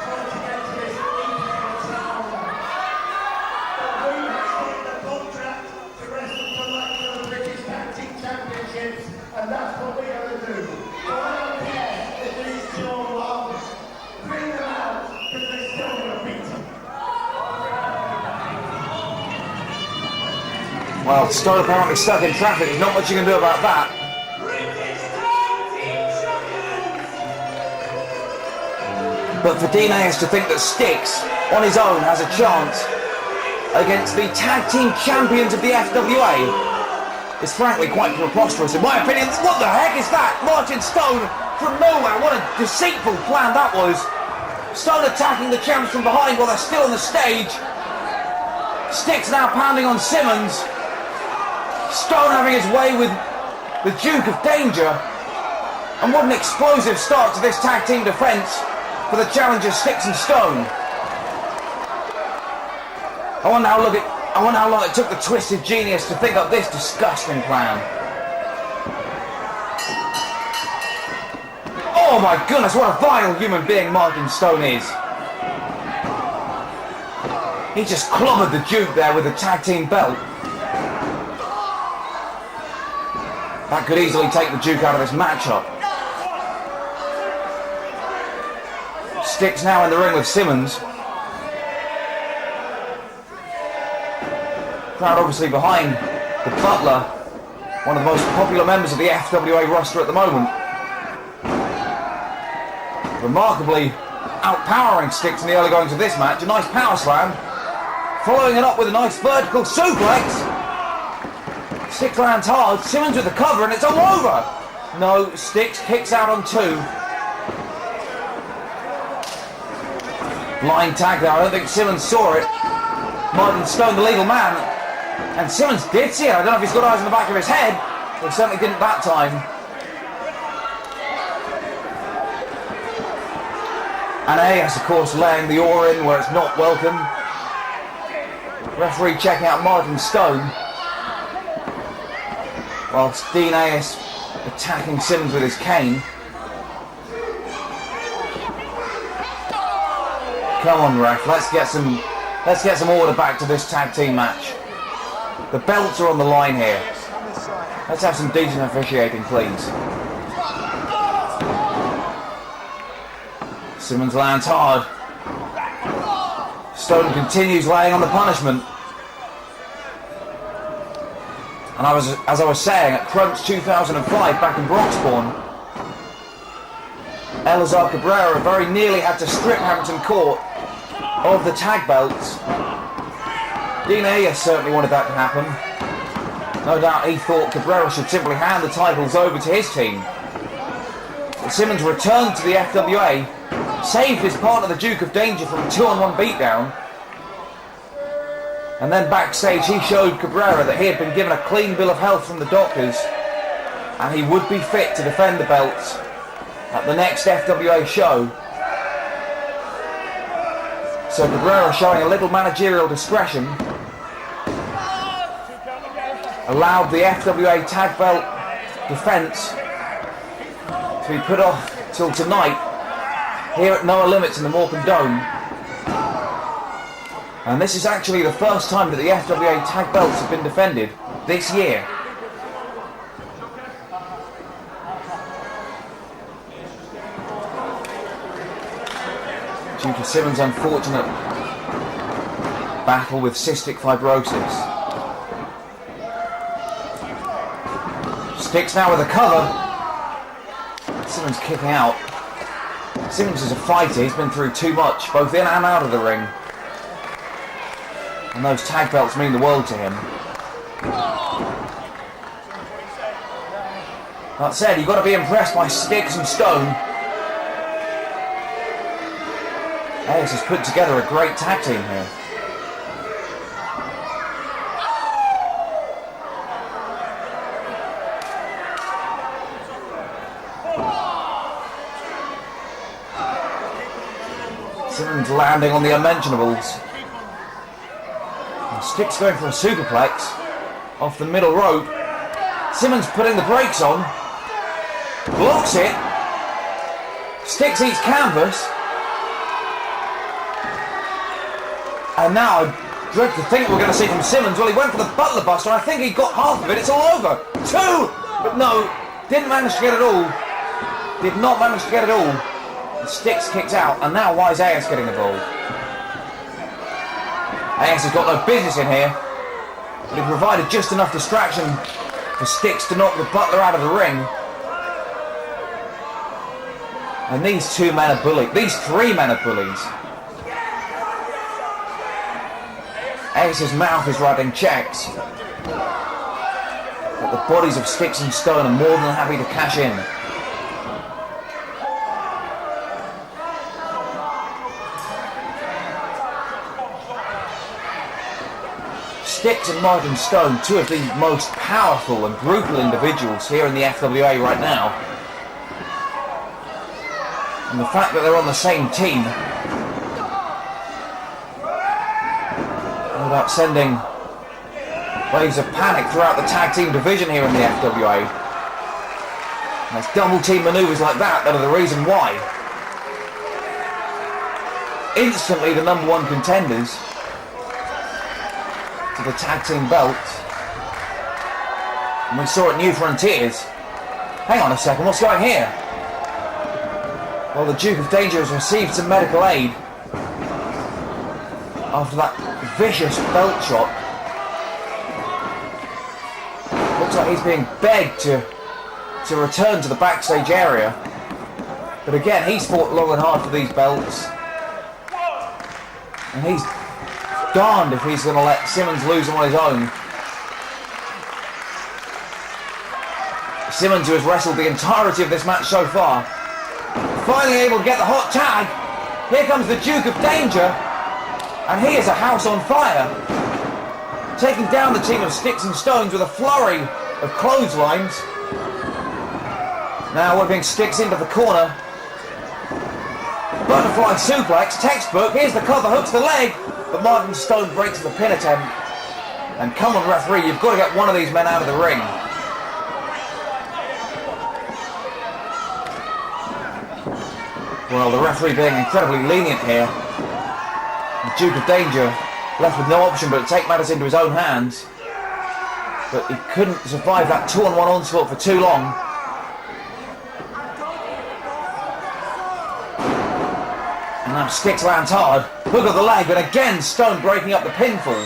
trying to get to this weekend town. But we signed the contract to wrestle tonight for the British Tag Team Championships, and that's what we're going to do. So I don't care if these two are wrong. Bring them out because they're still going to beat them. Well, Stone apparently stuck in traffic, there's not much you can do about that. British Tag Team Champions. But for Stixx to think that Stixx, on his own, has a chance against the Tag Team Champions of the FWA is frankly quite preposterous in my opinion. What the heck is that? Martin Stone from nowhere, what a deceitful plan that was. Stone attacking the champs from behind while they're still on the stage. Stixx now pounding on Simmons. Stone having his way with the Duke of Danger. And what an explosive start to this tag team defence for the challengers Stixx and Stone. I wonder how long it took the twisted genius to think up this disgusting plan. Oh my goodness, what a vile human being Martin Stone is. He just clobbered the Duke there with the tag team belt. That could easily take the Duke out of this matchup. Stixx now in the ring with Simmons. Crowd obviously behind the Butler, one of the most popular members of the FWA roster at the moment. Remarkably outpowering Stixx in the early goings of this match. A nice power slam, following it up with a nice vertical suplex. Stixx lands hard, Simmons with the cover, and it's all over. No, Stixx kicks out on two. Blind tag there, I don't think Simmons saw it. Martin Stone, the legal man. And Simmons did see it. I don't know if he's got eyes in the back of his head. He certainly didn't that time. And A.S. of course laying the oar in where it's not welcome. Referee checking out Martin Stone. Whilst Dean A.S. attacking Simmons with his cane. Come on, ref, let's get some order back to this tag team match. The belts are on the line here. Let's have some decent officiating, please. Simmons lands hard. Stone continues laying on the punishment. And as I was saying, at Crunch 2005 back in Broxbourne, Elazar Cabrera very nearly had to strip Hampton Court of the tag belts. Dean Ayers certainly wanted that to happen. No doubt he thought Cabrera should simply hand the titles over to his team. But Simmons returned to the FWA, saved his partner the Duke of Danger from a 2-on-1 beatdown, and then backstage he showed Cabrera that he had been given a clean bill of health from the doctors and he would be fit to defend the belts at the next FWA show. So Cabrera, showing a little managerial discretion, allowed the FWA tag belt defence to be put off till tonight here at No Limits in the Morecambe Dome. And this is actually the first time that the FWA tag belts have been defended this year. Due to Simmons' unfortunate battle with cystic fibrosis. Stixx now with a cover. Simmons kicking out. Simmons is a fighter, he's been through too much, both in and out of the ring. And those tag belts mean the world to him. That said, you've got to be impressed by Stixx and Stone. Ayers has put together a great tag team here. Simmons landing on the unmentionables. Stixx going for a superplex off the middle rope. Simmons putting the brakes on. Blocks it. Stixx eats canvas. And now I dread to think we're going to see from Simmons. Well, he went for the Butler Buster. I think he got half of it. It's all over. 2! But no, didn't manage to get it all. Did not manage to get it all. And Stixx kicked out. And now why is Ayers getting involved? Ayers has got no business in here. But he provided just enough distraction for Stixx to knock the Butler out of the ring. And these 2 men are bullies. These 3 men are bullies. Ayers' mouth is writing checks, but the bodies of Stixx and Stone are more than happy to cash in. Stixx and Martin Stone, 2 of the most powerful and brutal individuals here in the FWA right now. And the fact that they're on the same team, about sending waves of panic throughout the tag team division here in the FWA. And it's double team manoeuvres like that that are the reason why. Instantly the number 1 contenders to the tag team belts. And we saw at New Frontiers. Hang on a second, what's going here? Well, the Duke of Danger has received some medical aid after that vicious belt shot. Looks like he's being begged to return to the backstage area. But again, he's fought long and hard for these belts. And he's darned if he's going to let Simmons lose them on his own. Simmons, who has wrestled the entirety of this match so far, finally able to get the hot tag. Here comes the Duke of Danger. And he is a house on fire, taking down the team of Stixx and Stones with a flurry of clotheslines. Now whipping Stixx into the corner. Butterfly suplex, textbook. Here's the cover, hooks the leg, but Martin Stone breaks the pin attempt. And come on, referee, you've got to get one of these men out of the ring. Well, the referee being incredibly lenient here. The Duke of Danger left with no option but to take matters into his own hands. But he couldn't survive that 2-on-1 onslaught for too long. And now Stixx lands hard. Hook of the leg, but again Stone breaking up the pinfall.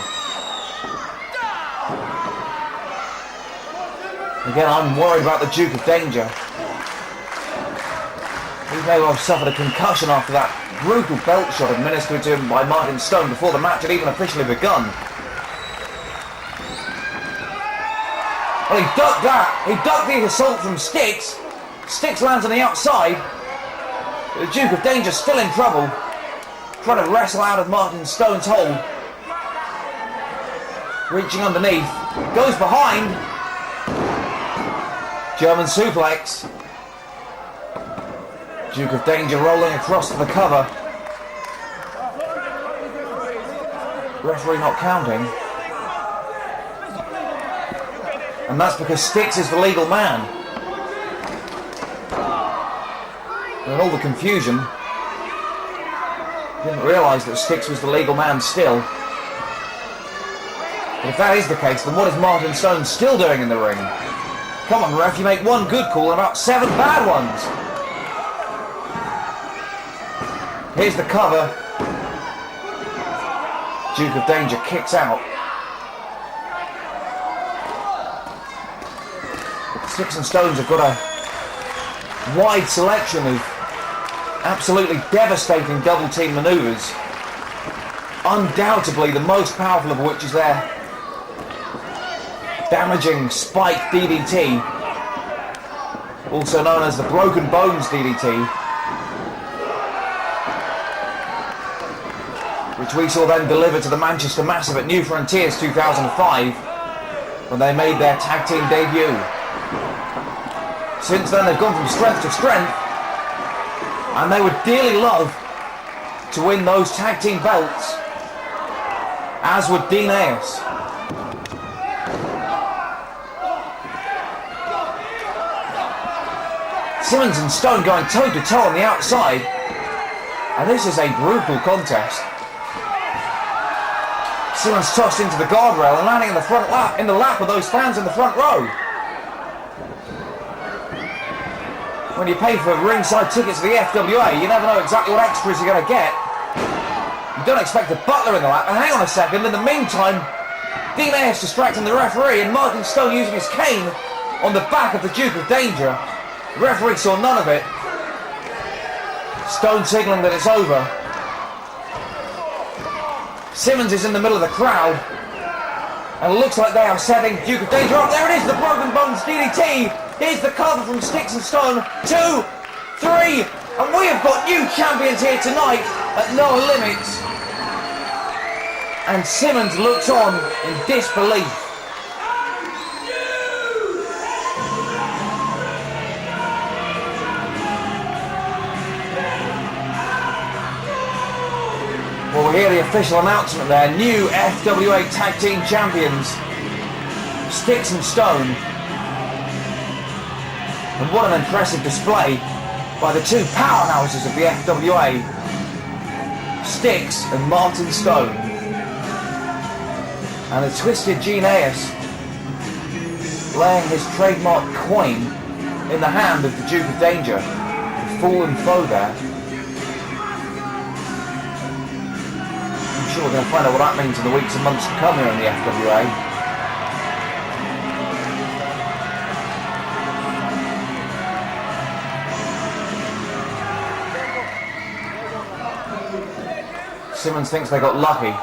Again, I'm worried about the Duke of Danger. He may well have suffered a concussion after that brutal belt shot administered to him by Martin Stone before the match had even officially begun. Well, he ducked that. He ducked the assault from Stixx. Stixx lands on the outside. The Duke of Danger still in trouble, trying to wrestle out of Martin Stone's hold. Reaching underneath, goes behind. German suplex. Duke of Danger rolling across to the cover. Referee not counting. And that's because Stixx is the legal man. And all the confusion, didn't realise that Stixx was the legal man still. But if that is the case, then what is Martin Stone still doing in the ring? Come on, ref, you make one good call and about 7 bad ones. Here's the cover. Duke of Danger kicks out. Stixx and Stones have got a wide selection of absolutely devastating double team manoeuvres. Undoubtedly the most powerful of which is their damaging spike DDT, also known as the Broken Bones DDT, which we saw then delivered to the Manchester Massive at New Frontiers 2005 when they made their tag team debut. Since then they've gone from strength to strength, and they would dearly love to win those tag team belts, as would Dean Ayers. Simmons and Stone going toe to toe on the outside, and this is a brutal contest. Simmons tossed into the guardrail and landing in the lap of those fans in the front row. When you pay for ringside tickets to the FWA, you never know exactly what extras you're going to get. You don't expect a butler in the lap. And hang on a second, in the meantime, Dean Ayers distracting the referee and Martin Stone using his cane on the back of the Duke of Danger. The referee saw none of it. Stone signalling that it's over. Simmons is in the middle of the crowd, and it looks like they are setting Duke of Danger up. There it is, the Broken Bones DDT. Here's the cover from Stixx and Stone. 2, 3, and we have got new champions here tonight at No Limits. And Simmons looks on in disbelief. Well, we hear the official announcement there. New FWA Tag Team Champions, Stixx and Stone. And what an impressive display by the two powerhouses of the FWA, Stixx and Martin Stone. And the twisted Gene Ayers laying his trademark coin in the hand of the Duke of Danger. The fallen foe there. I'm sure we're going to find out what that means in the weeks and months to come here in the FWA. Simmons thinks they got lucky.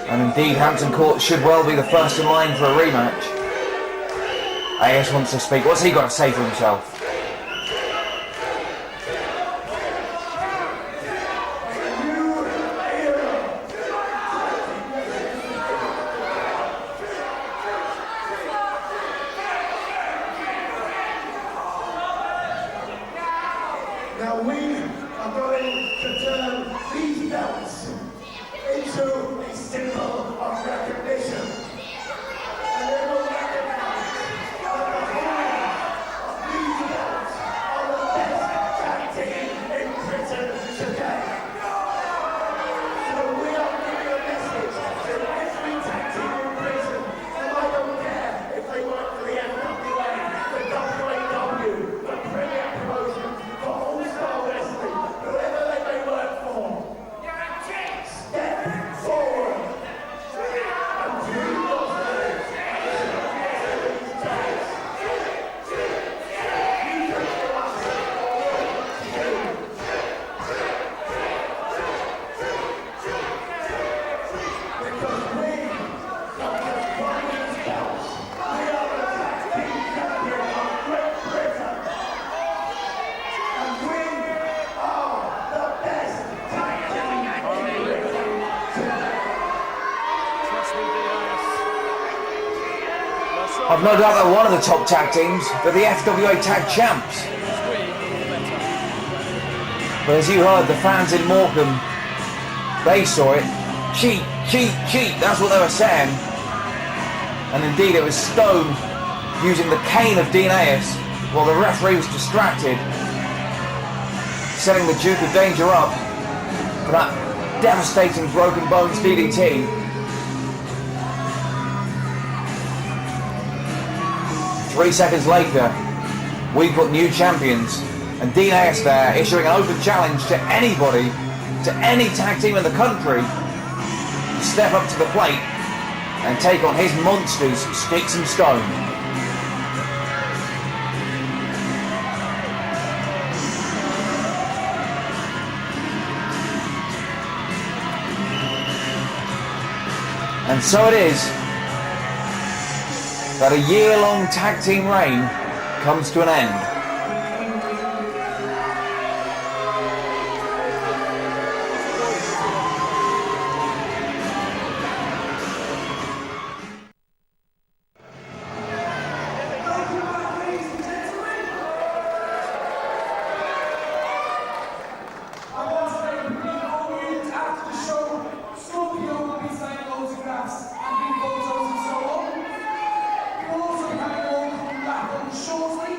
And indeed, Hampton Court should well be the first in line for a rematch. Ayers wants to speak. What's he got to say for himself? Now we are going to turn these belts into a symbol of recognition. And they will recognize that the whole of these I've no doubt they're one of the top tag teams. They're the FWA Tag Champs. But as you heard, the fans in Morecambe, they saw it. Cheat, cheat, cheat. That's what they were saying. And indeed, it was Stone using the cane of Dean Ayers while the referee was distracted, setting the Duke of Danger up for that devastating broken bones DDT. Three seconds later, we've got new champions, and Dean Ayers there issuing an open challenge to anybody, to any tag team in the country, to step up to the plate and take on his monsters, Stixx and Stone. And so it is that a year-long tag team reign comes to an end. I want to make a brief overview after the show. Scorpio will be signing autographs and big photos and so on. We'll also be having a welcome back on shortly.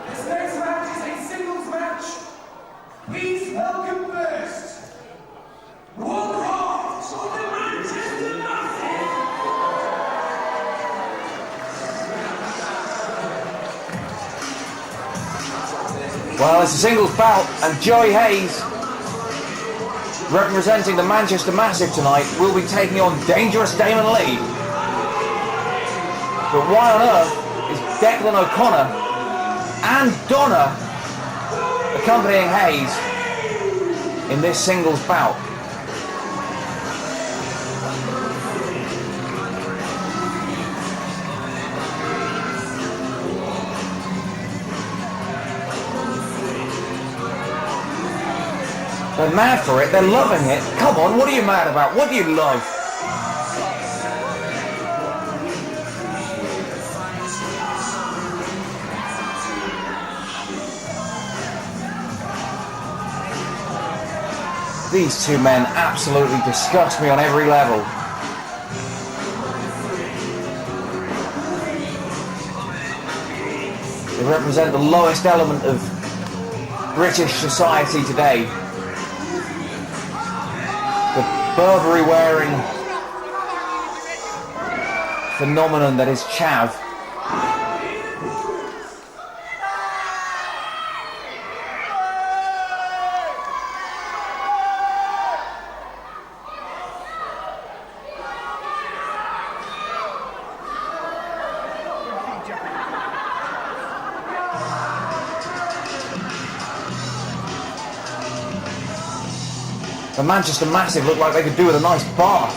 This next match is a singles match. Please welcome first, Warcraft of the Manchester Massive. Well, it's a singles bout, and Joey Hayes, representing the Manchester Massive tonight, will be taking on Dangerous Damon Leigh. But why on earth is Declan O'Connor and Donna accompanying Hayes in this singles bout? They're mad for it, they're loving it. Come on, what are you mad about? What do you love? These two men absolutely disgust me on every level. They represent the lowest element of British society today. The Burberry wearing phenomenon that is chav. The Manchester Massive look like they could do with a nice bath,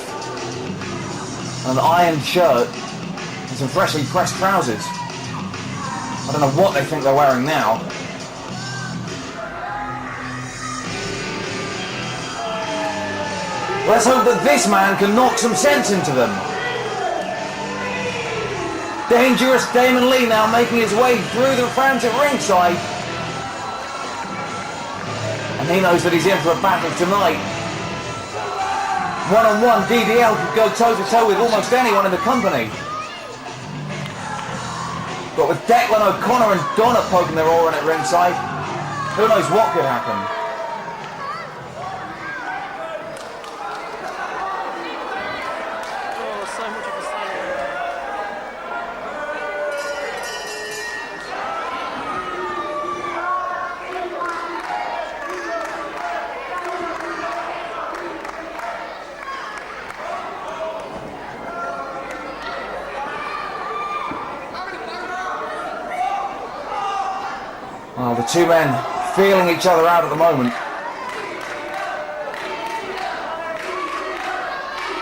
an ironed shirt, and some freshly pressed trousers. I don't know what they think they're wearing now. Let's hope that this man can knock some sense into them. Dangerous Damon Leigh now making his way through the fans at ringside. And he knows that he's in for a battle tonight. One-on-one, DDL could go toe-to-toe with almost anyone in the company. But with Declan O'Connor and Donna poking their oar in at ringside, who knows what could happen. Well, the two men feeling each other out at the moment.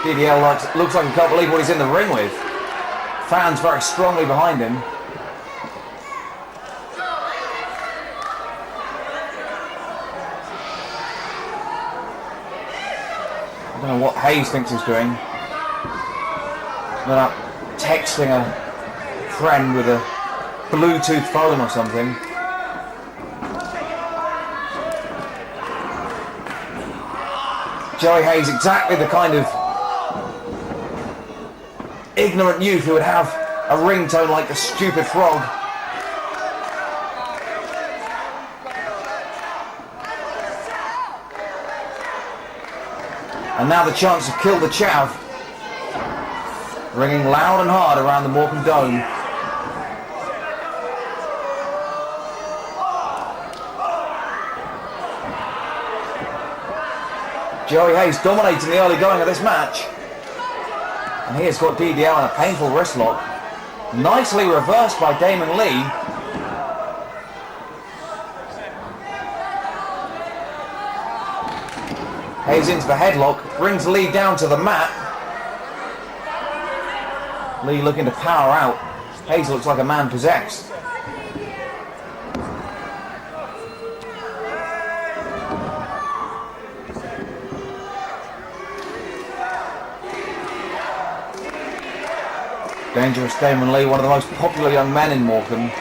DDL looks like he can't believe what he's in the ring with. Fans very strongly behind him. I don't know what Hayes thinks he's doing. Not texting a friend with a Bluetooth phone or something. Joey Hayes, exactly the kind of ignorant youth who would have a ringtone like the Stupid Frog. And now the chants of Kill the Chav ringing loud and hard around the Morecambe Dome. Joey Hayes dominating the early going of this match. And he has got DDL in a painful wrist lock. Nicely reversed by Damon Leigh. Hayes into the headlock, brings Leigh down to the mat. Leigh looking to power out. Hayes looks like a man possessed. Dangerous Damon Leigh, one of the most popular young men in Morecambe.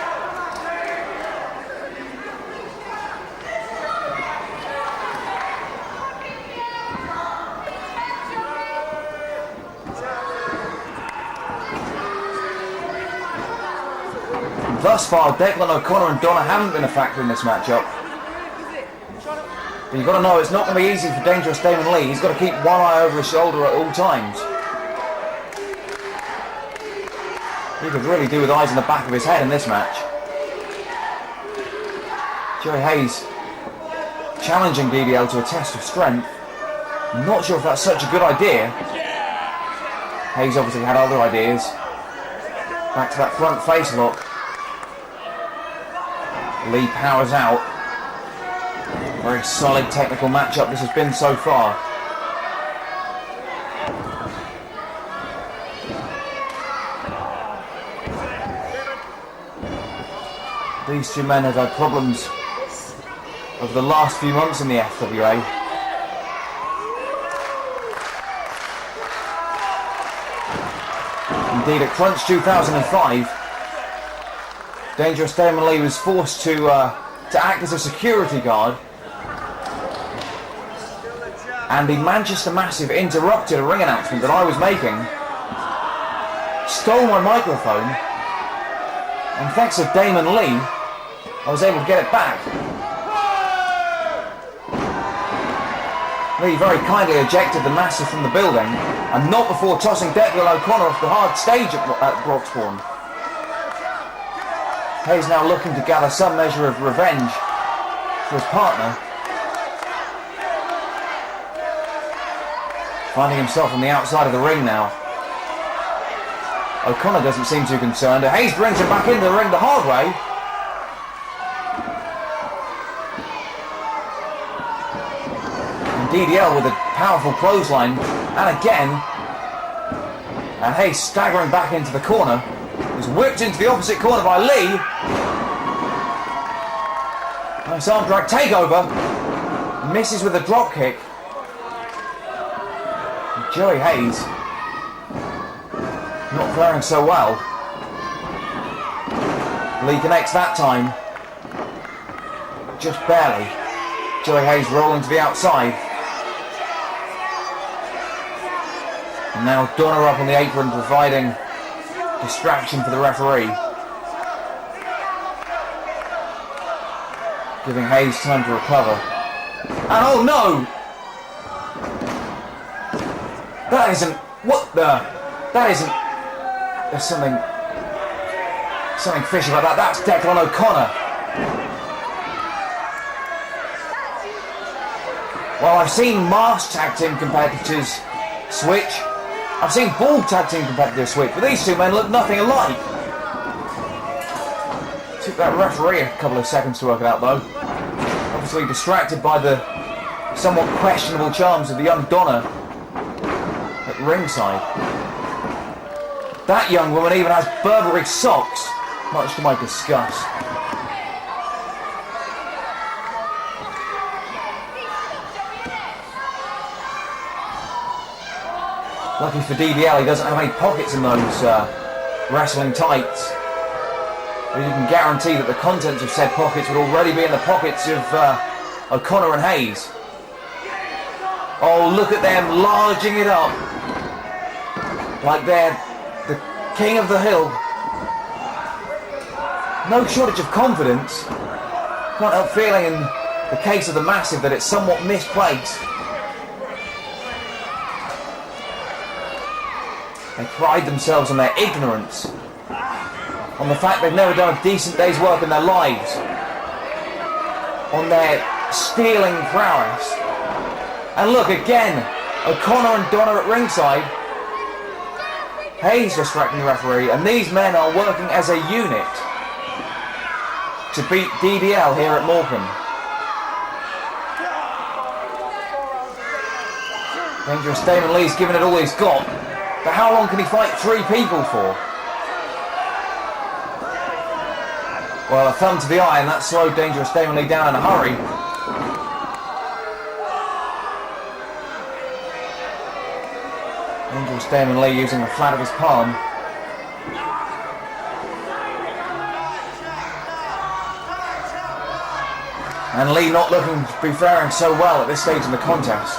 Thus far, Declan O'Connor and Donna haven't been a factor in this matchup. But you've got to know it's not going to be easy for Dangerous Damon Leigh. He's got to keep one eye over his shoulder at all times. He could really do with eyes in the back of his head in this match. Joey Hayes challenging DDL to a test of strength. I'm not sure if that's such a good idea. Hayes obviously had other ideas. Back to that front face lock. Leigh powers out. Very solid technical matchup this has been so far. These two men have had problems over the last few months in the FWA. Indeed, at Crunch 2005, Dangerous Damon Leigh was forced to act as a security guard, and the Manchester Massive interrupted a ring announcement that I was making, stole my microphone, and thanks to Damon Leigh, I was able to get it back. Leigh very kindly ejected the Massive from the building, and not before tossing Declan O'Connor off the hard stage at Broxbourne. Hayes now looking to gather some measure of revenge for his partner. Finding himself on the outside of the ring now. O'Connor doesn't seem too concerned. Hayes brings him back into the ring the hard way. And DDL with a powerful clothesline. And again. And Hayes staggering back into the corner. He's whipped into the opposite corner by Leigh. Nice arm drag takeover. Misses with a drop kick. And Joey Hayes not faring so well. Leigh connects that time. Just barely. Joey Hayes rolling to the outside. And now Donna up on the apron providing distraction for the referee. Giving Hayes time to recover. And oh no! That isn't... What the... That isn't... There's something fishy about that. That's Declan O'Connor. Well, I've seen masked tag team competitors switch. I've seen bald tag team competitors switch, but these two men look nothing alike. Took that referee a couple of seconds to work it out though. Obviously distracted by the somewhat questionable charms of the young Donna at ringside. That young woman even has Burberry socks, much to my disgust. Lucky for DDL, he doesn't have any pockets in those wrestling tights. But you can guarantee that the contents of said pockets would already be in the pockets of O'Connor and Hayes. Oh, look at them larging it up. Like they're the king of the hill. No shortage of confidence. Can't help feeling in the case of the Massive that it's somewhat misplaced. They pride themselves on their ignorance, on the fact they've never done a decent day's work in their lives, on their stealing prowess. And look again, O'Connor and Donna at ringside. Hayes distracting the referee, and these men are working as a unit to beat DDL here at Morecambe. Dangerous Damon Leigh's given it all he's got, but how long can he fight 3 people for? Well, a thumb to the eye, and that slowed Dangerous Damon Leigh down in a hurry. Dangerous Damon Leigh using the flat of his palm. And Leigh not looking to be faring so well at this stage in the contest.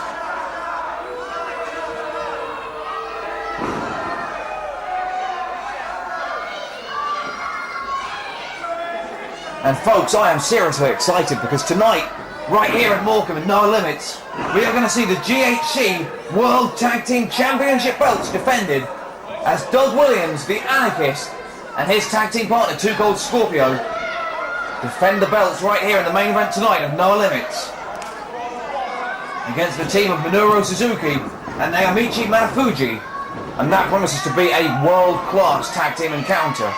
And folks, I am seriously excited because tonight, right here at Morecambe in No Limits, we are going to see the GHC World Tag Team Championship belts defended as Doug Williams, the Anarchist, and his tag team partner, 2 Gold Scorpio, defend the belts right here in the main event tonight of No Limits against the team of Minoru Suzuki and Naomichi Marufuji, and that promises to be a world-class tag team encounter.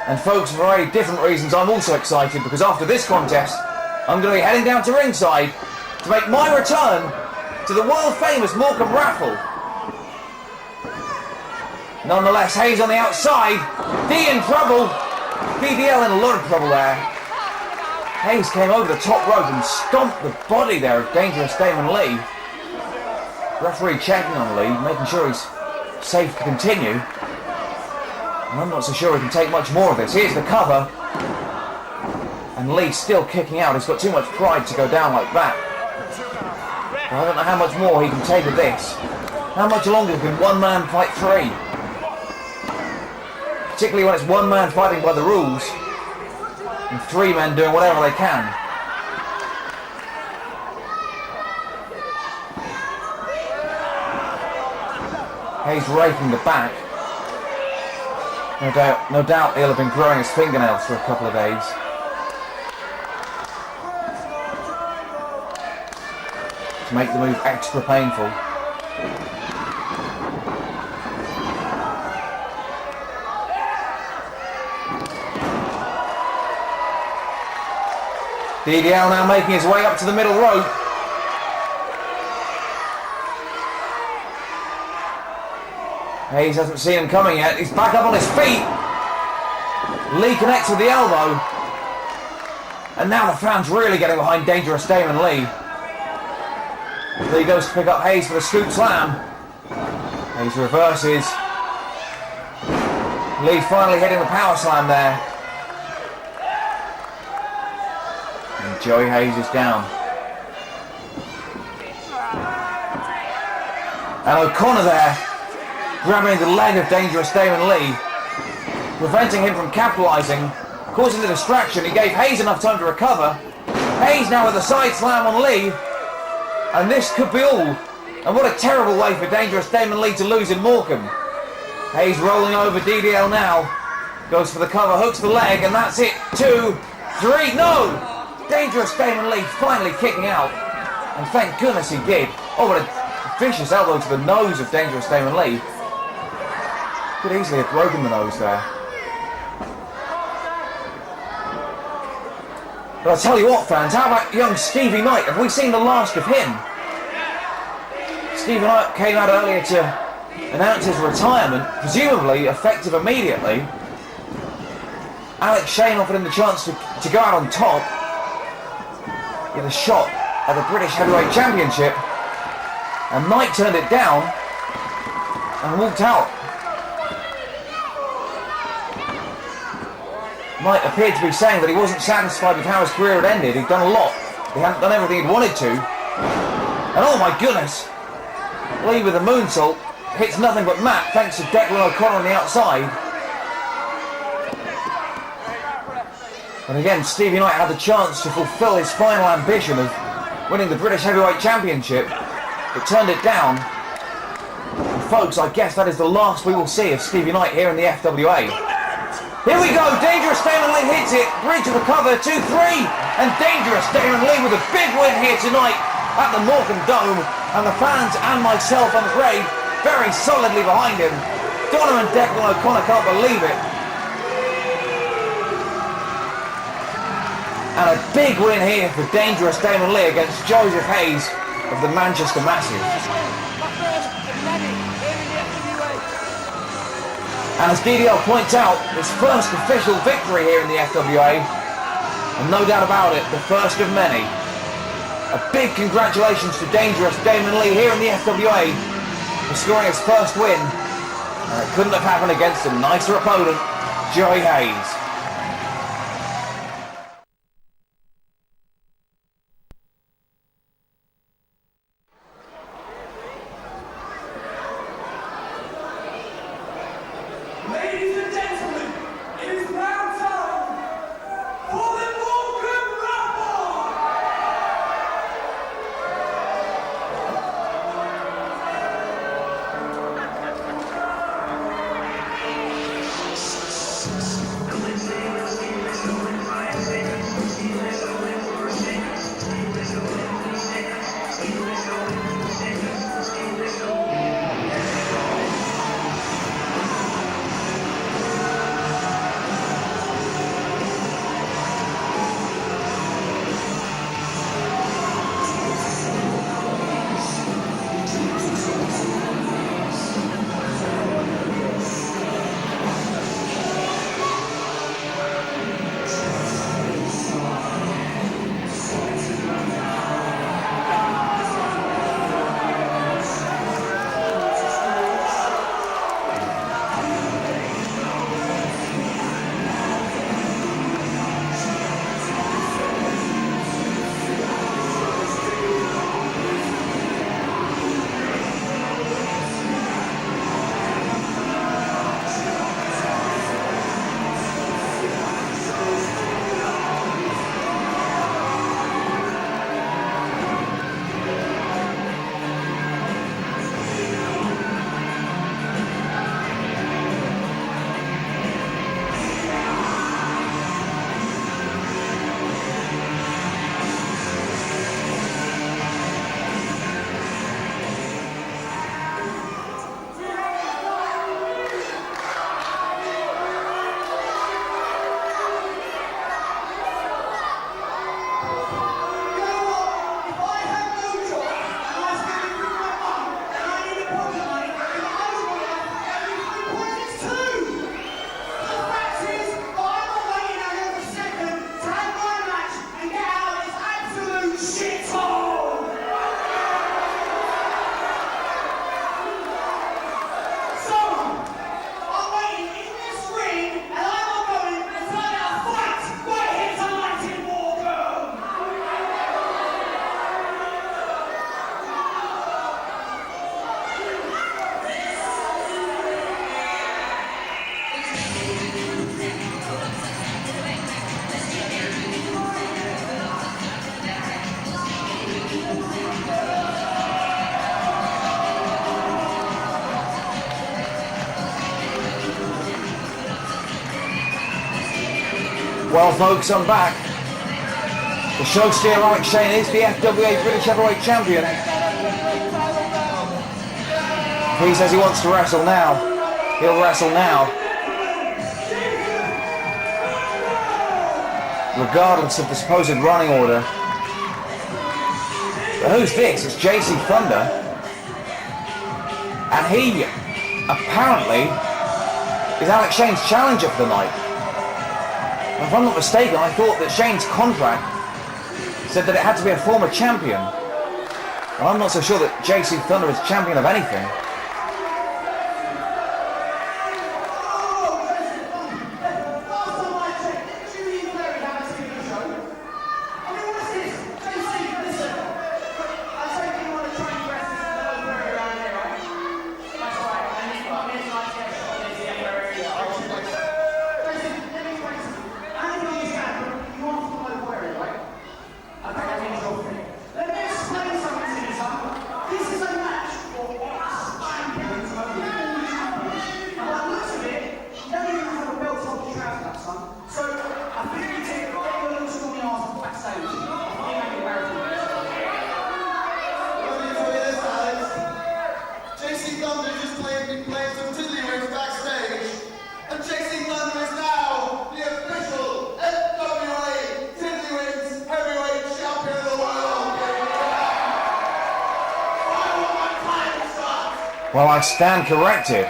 And folks, for very different reasons, I'm also excited because after this contest, I'm going to be heading down to ringside to make my return to the world-famous Morecambe raffle. Nonetheless, Hayes on the outside, D in trouble, DDL in a lot of trouble there. Hayes came over the top rope and stomped the body there of Dangerous Damon Leigh. Referee checking on Leigh, making sure he's safe to continue. And I'm not so sure he can take much more of this. Here's the cover. And Leigh still kicking out. He's got too much pride to go down like that. But I don't know how much more he can take of this. How much longer can one man fight 3? Particularly when it's one man fighting by the rules and 3 men doing whatever they can. Hayes raking the back. No doubt he'll have been growing his fingernails for a couple of days. To make the move extra painful. DDL now making his way up to the middle rope. Hayes hasn't seen him coming yet. He's back up on his feet. Leigh connects with the elbow. And now the fans really getting behind Dangerous Damon Leigh. Leigh goes to pick up Hayes for the scoop slam. Hayes reverses. Leigh finally hitting the power slam there. And Joey Hayes is down. And O'Connor there, grabbing the leg of Dangerous Damon Leigh, preventing him from capitalising, causing the distraction. He gave Hayes enough time to recover. Hayes now with a side slam on Leigh, and this could be all. And what a terrible way for Dangerous Damon Leigh to lose in Morecambe. Hayes rolling over DDL now, goes for the cover, hooks the leg, and that's it. 2, 3, no! Dangerous Damon Leigh finally kicking out, and thank goodness he did. Oh, what a vicious elbow to the nose of Dangerous Damon Leigh. Could easily have broken the nose there. But I'll tell you what, fans, how about young Stevie Knight? Have we seen the last of him? Stevie Knight came out earlier to announced his retirement, presumably effective immediately. Alex Shane offered him the chance to go out on top with a shot at the British Heavyweight Championship, and Knight turned it down and walked out. Knight appeared to be saying that he wasn't satisfied with how his career had ended. He'd done a lot. He hadn't done everything he'd wanted to. And oh my goodness, Leigh with a moonsault hits nothing but mat thanks to Declan O'Connor on the outside. And again, Stevie Knight had the chance to fulfill his final ambition of winning the British Heavyweight Championship, but turned it down. And folks, I guess that is the last we will see of Stevie Knight here in the FWA. Here we go, Dangerous Damon Leigh hits it, bridge of the cover, 2-3, and Dangerous Damon Leigh with a big win here tonight at the Morecambe Dome, and the fans and myself, I'm afraid, very solidly behind him. Donovan Declan O'Connor can't believe it. And a big win here for Dangerous Damon Leigh against Joseph Hayes of the Manchester Massive. And as DDL points out, his first official victory here in the FWA, and no doubt about it, the first of many. A big congratulations to Dangerous Damon Leigh here in the FWA for scoring his first win, and it couldn't have happened against a nicer opponent, Joey Hayes. Ladies and gentlemen, it is now time for the Morecambe Rumble! Well folks, I'm back. The show steer Alex Shane is the FWA British Heavyweight Champion. He says he wants to wrestle now. He'll wrestle now. Regardless of the supposed running order. But who's this? It's JC Thunder. And he apparently is Alex Shane's challenger for the night. And if I'm not mistaken, I thought that Shane's contract said that it had to be a former champion. And I'm not so sure that JC Thunder is champion of anything. Well, I stand corrected.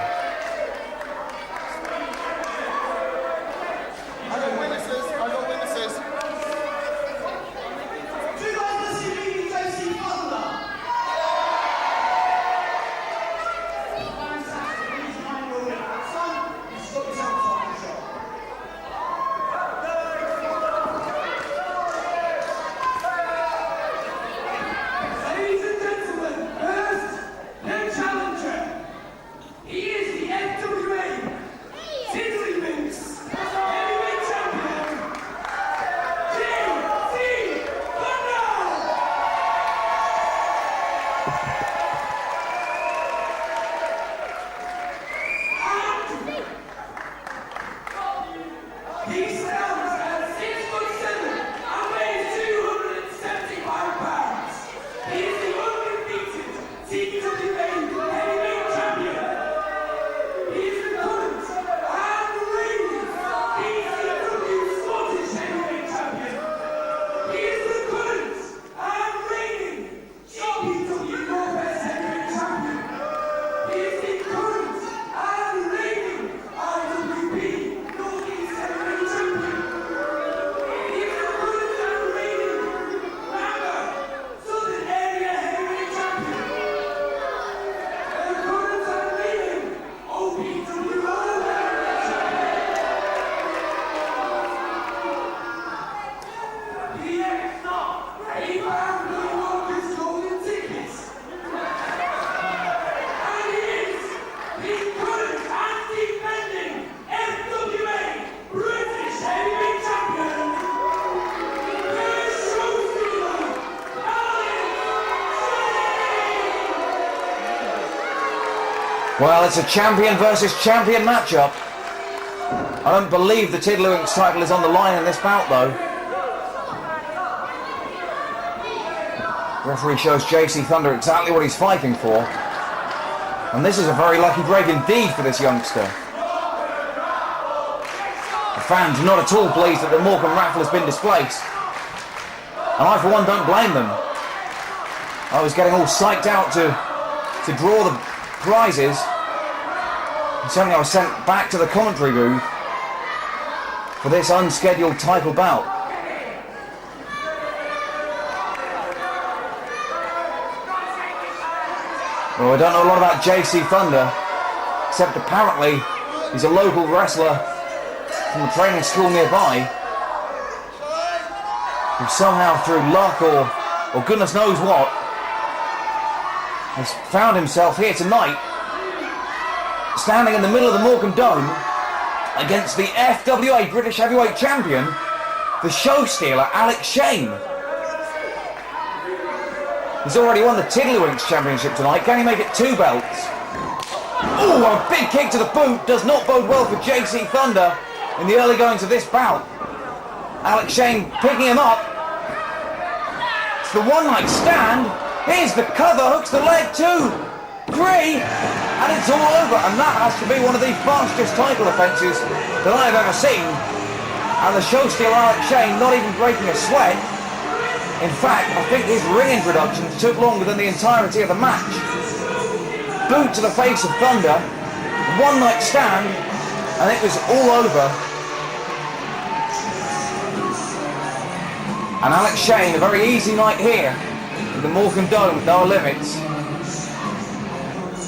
Well, it's a champion versus champion matchup. I don't believe the Tiddlywinks title is on the line in this bout, though. Referee shows JC Thunder exactly what he's fighting for. And this is a very lucky break indeed for this youngster. The fans are not at all pleased that the Morecambe raffle has been displaced. And I, for one, don't blame them. I was getting all psyched out to draw the prizes. And suddenly I was sent back to the commentary booth for this unscheduled title bout. Well, I don't know a lot about JC Thunder, except apparently he's a local wrestler from a training school nearby who somehow through luck or goodness knows what has found himself here tonight standing in the middle of the Morecambe Dome against the FWA British Heavyweight Champion, the show stealer Alex Shane. He's already won the Tiddlywinks Championship tonight. Can he make it 2 belts? Oh, a big kick to the boot does not bode well for JC Thunder in the early goings of this bout. Alex Shane picking him up. It's the one night stand. Here's the cover, hooks the leg 2, 3, and it's all over. And that has to be one of the fastest title offences that I've ever seen. And the show stealer Alex Shane not even breaking a sweat. In fact, I think his ring introductions took longer than the entirety of the match. Boot to the face of Thunder. one night stand, and it was all over. And Alex Shane, a very easy night here in the Morecambe Dome with no limits,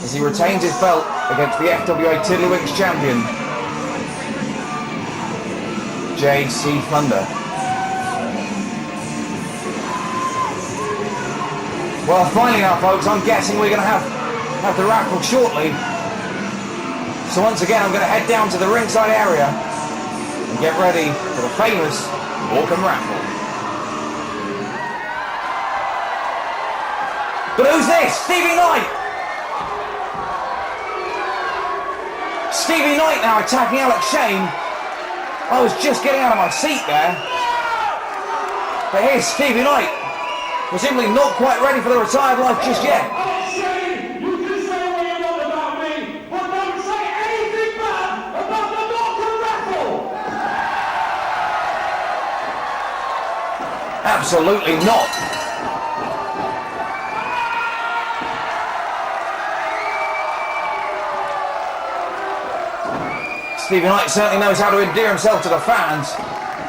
as he retains his belt against the FWA Tiddlywinks champion, JC Thunder. Well, finally now, folks, I'm guessing we're going to have the raffle shortly. So once again, I'm going to head down to the ringside area and get ready for the famous Morecambe raffle. But who's this? Stevie Knight! Stevie Knight now attacking Alex Shane. I was just getting out of my seat there. But here's Stevie Knight, presumably not quite ready for the retired life just yet. Alex Shane, you can say what you want about me, but don't say anything bad about the Morecambe raffle! Absolutely not. Stevie Knight certainly knows how to endear himself to the fans.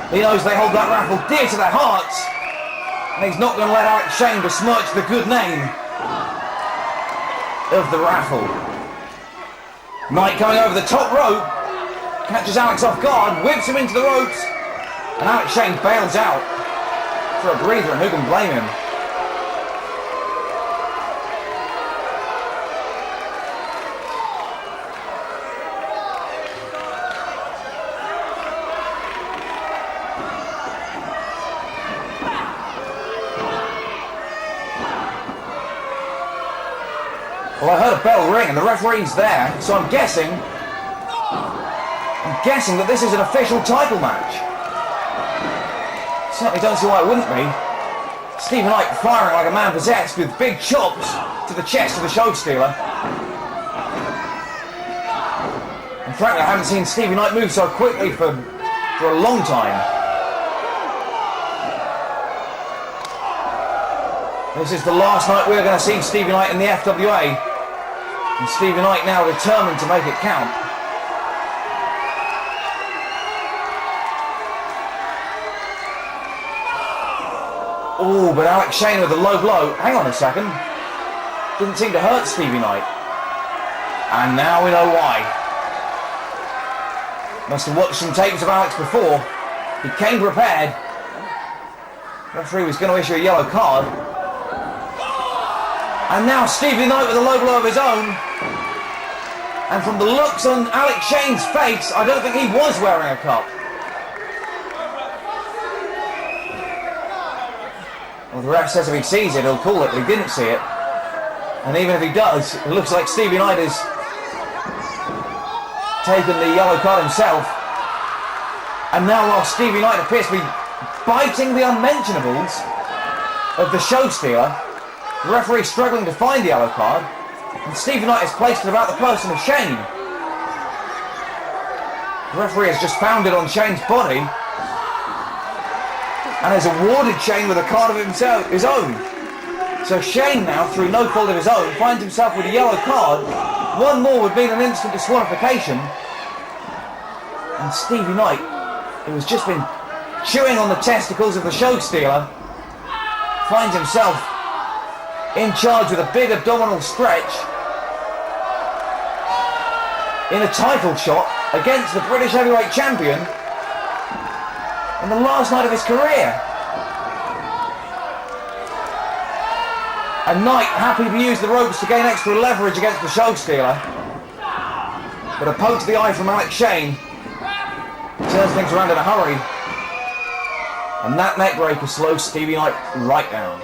He knows they hold that raffle dear to their hearts. And he's not going to let Alex Shane besmirch the good name of the raffle. Knight coming over the top rope, catches Alex off guard, whips him into the ropes, and Alex Shane bails out for a breather, and who can blame him? Well, I heard a bell ring and the referee's there, so I'm guessing that this is an official title match. Certainly don't see why it wouldn't be. Stevie Knight firing like a man possessed with big chops to the chest of the show stealer. And frankly, I haven't seen Stevie Knight move so quickly for a long time. This is the last night we're going to see Stevie Knight in the FWA. And Stevie Knight now determined to make it count. Oh, but Alex Shane with a low blow. Hang on a second. Didn't seem to hurt Stevie Knight. And now we know why. Must have watched some tapes of Alex before. He came prepared. The referee was going to issue a yellow card. And now Stevie Knight with a low blow of his own. And from the looks on Alex Shane's face, I don't think he was wearing a cup. Well, the ref says if he sees it, he'll call it, but he didn't see it. And even if he does, it looks like Stevie Knight has taken the yellow card himself. And now while Stevie Knight appears to be biting the unmentionables of the show stealer, the referee is struggling to find the yellow card, and Stevie Knight has placed it about the person of Shane. The referee has just found it on Shane's body, and has awarded Shane with a card of his own. So Shane now, through no fault of his own, finds himself with a yellow card. One more would mean an instant disqualification. And Stevie Knight, who has just been chewing on the testicles of the show stealer, finds himself in charge with a big abdominal stretch in a title shot against the British heavyweight champion on the last night of his career. And Knight happy to use the ropes to gain extra leverage against the show stealer, but a poke to the eye from Alex Shane turns things around in a hurry, and that neck breaker slows Stevie Knight right down.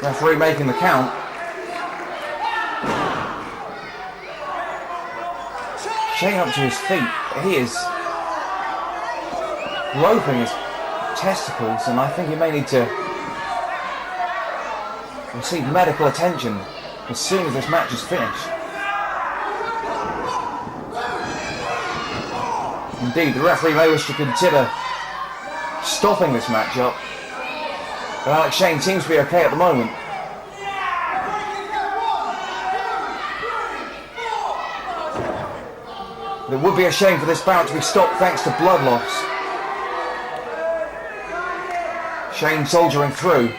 Referee making the count. Shane up to his feet. He is groping his testicles, and I think he may need to receive medical attention as soon as this match is finished. Indeed, the referee may wish to consider stopping this matchup, but Alex Shane seems to be okay at the moment. It would be a shame for this bout to be stopped thanks to blood loss. Shane soldiering through,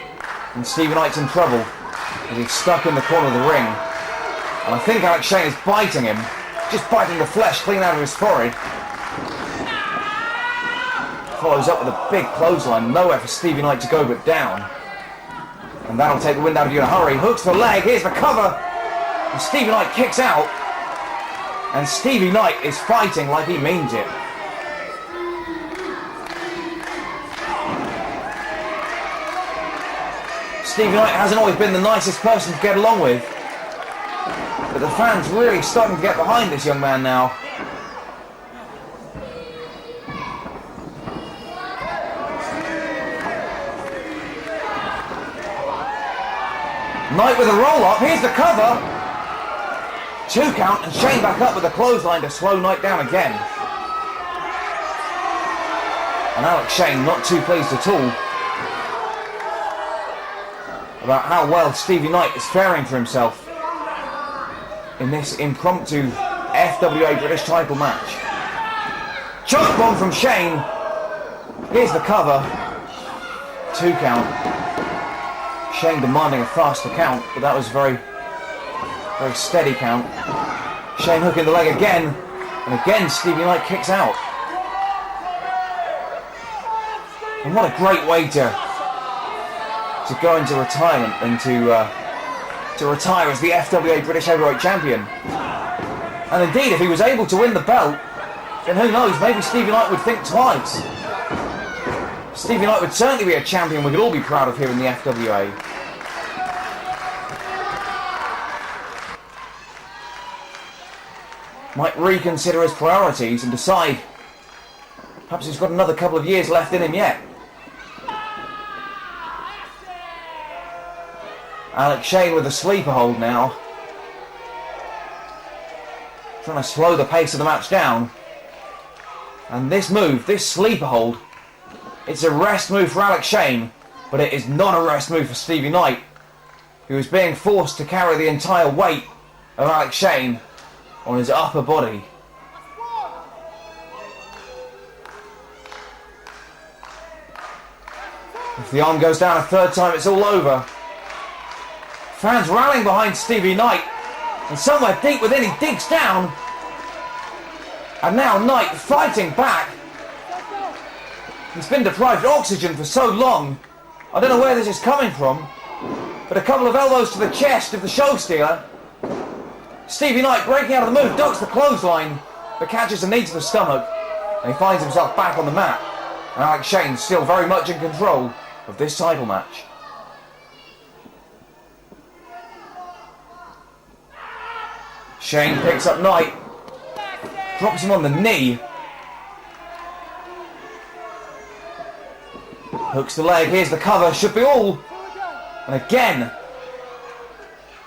and Stevie Knight's in trouble as he's stuck in the corner of the ring. And I think Alex Shane is biting him, just biting the flesh clean out of his forehead. Follows up with a big clothesline, nowhere for Stevie Knight to go but down. And that'll take the wind out of you in a hurry. Hooks the leg, here's the cover. And Stevie Knight kicks out. And Stevie Knight is fighting like he means it. Stevie Knight hasn't always been the nicest person to get along with. But the fans really starting to get behind this young man now. Knight with a roll-up, here's the cover. 2 count, and Shane back up with a clothesline to slow Knight down again. And Alex Shane not too pleased at all about how well Stevie Knight is faring for himself in this impromptu FWA British title match. Choke bomb from Shane. Here's the cover. 2 count. Shane demanding a faster count, but that was a very steady count. Shane hooking the leg again, and again Stevie Knight kicks out. And what a great way to go into retirement and to retire as the FWA British Heavyweight Champion. And indeed, if he was able to win the belt, then who knows, maybe Stevie Knight would think twice. Stevie Knight would certainly be a champion we could all be proud of here in the FWA. Might reconsider his priorities and decide perhaps he's got another couple of years left in him yet. Alex Shane with a sleeper hold now. Trying to slow the pace of the match down. And this move, this sleeper hold, it's a rest move for Alex Shane, but it is not a rest move for Stevie Knight, who is being forced to carry the entire weight of Alex Shane on his upper body. If the arm goes down a third time, it's all over. Fans rallying behind Stevie Knight, and somewhere deep within he digs down. And now Knight fighting back. He's been deprived of oxygen for so long. I don't know where this is coming from, but a couple of elbows to the chest of the show stealer. Stevie Knight breaking out of the move, ducks the clothesline, but catches a knee to the stomach, and he finds himself back on the mat. And Alex Shane still very much in control of this title match. Shane picks up Knight, drops him on the knee, hooks the leg, here's the cover, should be all. And again,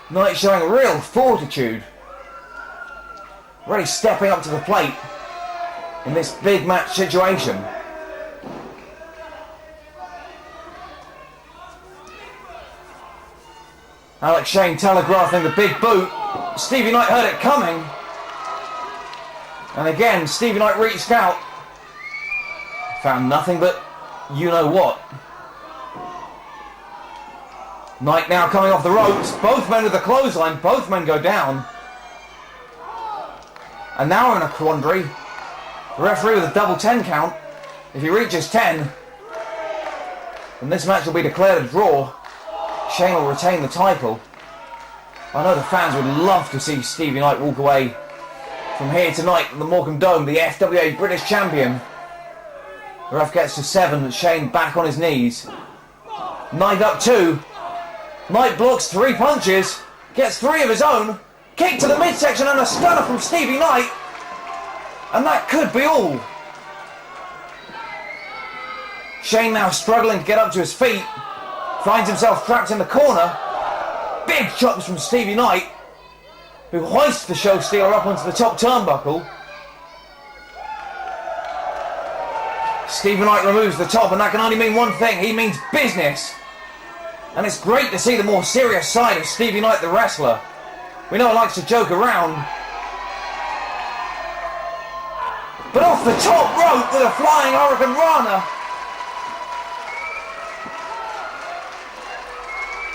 Knight showing real fortitude. Really stepping up to the plate in this big match situation. Alex Shane telegraphing the big boot. Stevie Knight heard it coming. And again, Stevie Knight reached out. Found nothing but you know what. Knight now coming off the ropes. Both men with the clothesline. Both men go down. And now we're in a quandary. The referee with a double 10 count. If he reaches 10, then this match will be declared a draw. Shane will retain the title. I know the fans would love to see Stevie Knight walk away from here tonight in the Morecambe Dome, the FWA British Champion. The ref gets to 7, Shane back on his knees. Knight up 2. Knight blocks 3 punches, gets 3 of his own. Kick to the midsection and a stunner from Stevie Knight. And that could be all. Shane now struggling to get up to his feet. Finds himself trapped in the corner. Big chops from Stevie Knight, who hoists the show stealer up onto the top turnbuckle. Stevie Knight removes the top, and that can only mean one thing. He means business. And it's great to see the more serious side of Stevie Knight, the wrestler. We know he likes to joke around. But off the top rope with a flying Hurricane Rana.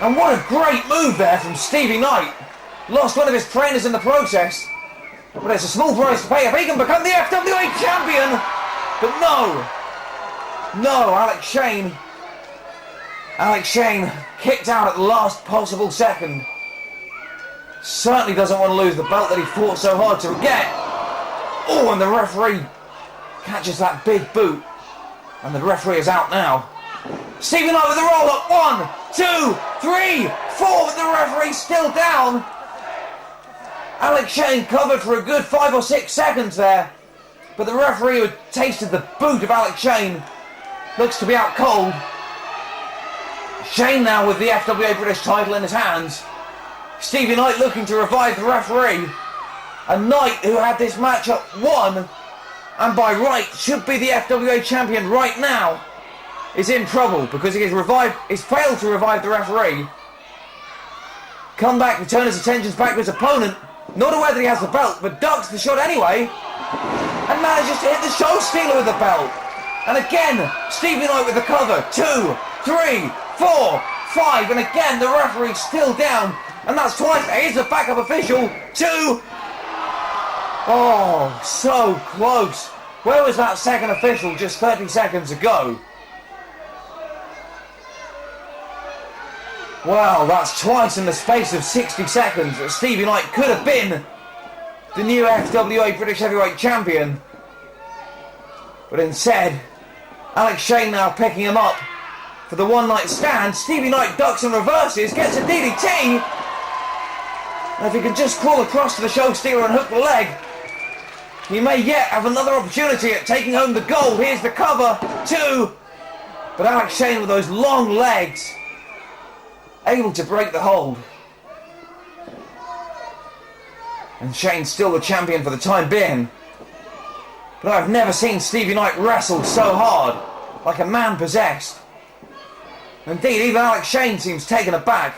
And what a great move there from Stevie Knight. Lost one of his trainers in the process. But it's a small price to pay if he can become the FWA champion. But no. No, Alex Shane kicked out at the last possible second. Certainly doesn't want to lose the belt that he fought so hard to get. Oh, and the referee catches that big boot. And the referee is out now. Stevie Knight with the roll up. 1, 2, 3, 4. But the referee's still down. Alex Shane covered for a good 5 or 6 seconds there. But the referee, who had tasted the boot of Alex Shane, looks to be out cold. Shane now with the FWA British title in his hands. Stevie Knight looking to revive the referee. A Knight who had this matchup won, and by right should be the FWA champion right now, is in trouble because he has failed to revive the referee. Come back to turn his attentions back to his opponent. Not aware that he has the belt, but ducks the shot anyway. And manages to hit the show stealer with the belt. And again, Stevie Knight with the cover. 2, 3, 4, 5. And again, the referee's still down. And that's twice. Here's the backup official. 2. Oh, so close. Where was that second official just 30 seconds ago? Well, that's twice in the space of 60 seconds that Stevie Knight could have been the new FWA British Heavyweight Champion. But instead, Alex Shane now picking him up for the one-night stand. Stevie Knight ducks and reverses, gets a DDT. And if he can just crawl across to the show stealer and hook the leg, he may yet have another opportunity at taking home the gold. Here's the cover. 2. But Alex Shane with those long legs, able to break the hold. And Shane's still the champion for the time being. But I've never seen Stevie Knight wrestle so hard, like a man possessed. Indeed, even Alex Shane seems taken aback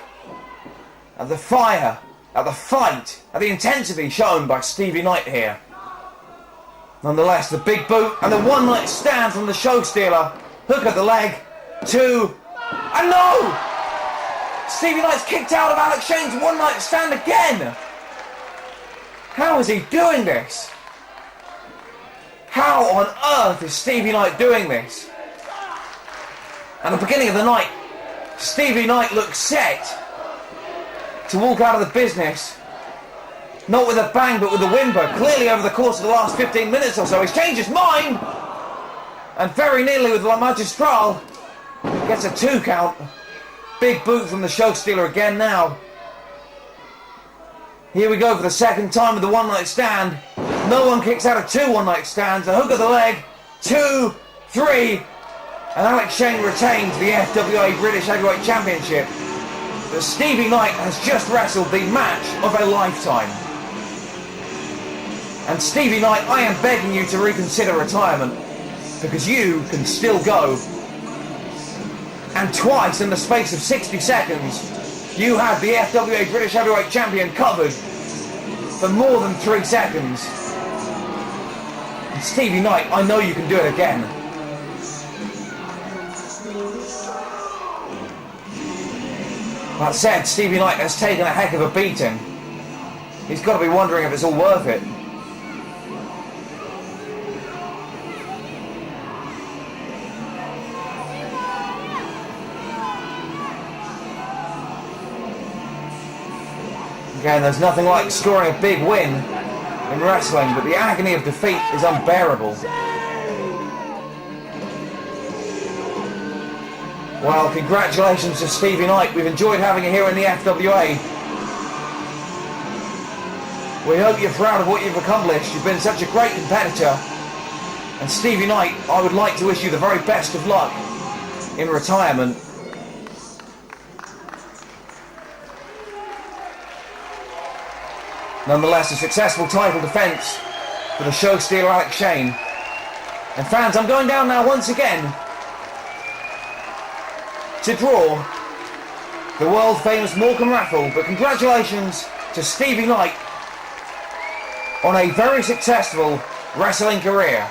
at the fire, at the fight, at the intensity shown by Stevie Knight here. Nonetheless, the big boot and the one-night stand from the show stealer. Hook at the leg. 2. And no! Stevie Knight's kicked out of Alex Shane's one-night stand again! How is he doing this? How on earth is Stevie Knight doing this? At the beginning of the night, Stevie Knight looks set to walk out of the business. Not with a bang, but with a whimper. Clearly over the course of the last 15 minutes or so, he's changed his mind! And very nearly with La Magistral, gets a 2 count. Big boot from the show stealer again now. Here we go for the second time with the one-night stand. No one kicks out of 2 one-night stands. A hook of the leg. 2, 3. And Alex Shane retains the FWA British Heavyweight Championship. But Stevie Knight has just wrestled the match of a lifetime. And Stevie Knight, I am begging you to reconsider retirement, because you can still go. And twice in the space of 60 seconds, you had the FWA British Heavyweight Champion covered for more than 3 seconds. And Stevie Knight, I know you can do it again. That said, Stevie Knight has taken a heck of a beating. He's got to be wondering if it's all worth it. Again, there's nothing like scoring a big win in wrestling, but the agony of defeat is unbearable. Well, congratulations to Stevie Knight. We've enjoyed having you here in the FWA. We hope you're proud of what you've accomplished. You've been such a great competitor. And Stevie Knight, I would like to wish you the very best of luck in retirement. Nonetheless, a successful title defence for the show stealer Alex Shane. And fans, I'm going down now once again to draw the world famous Morecambe raffle, but congratulations to Stevie Knight on a very successful wrestling career.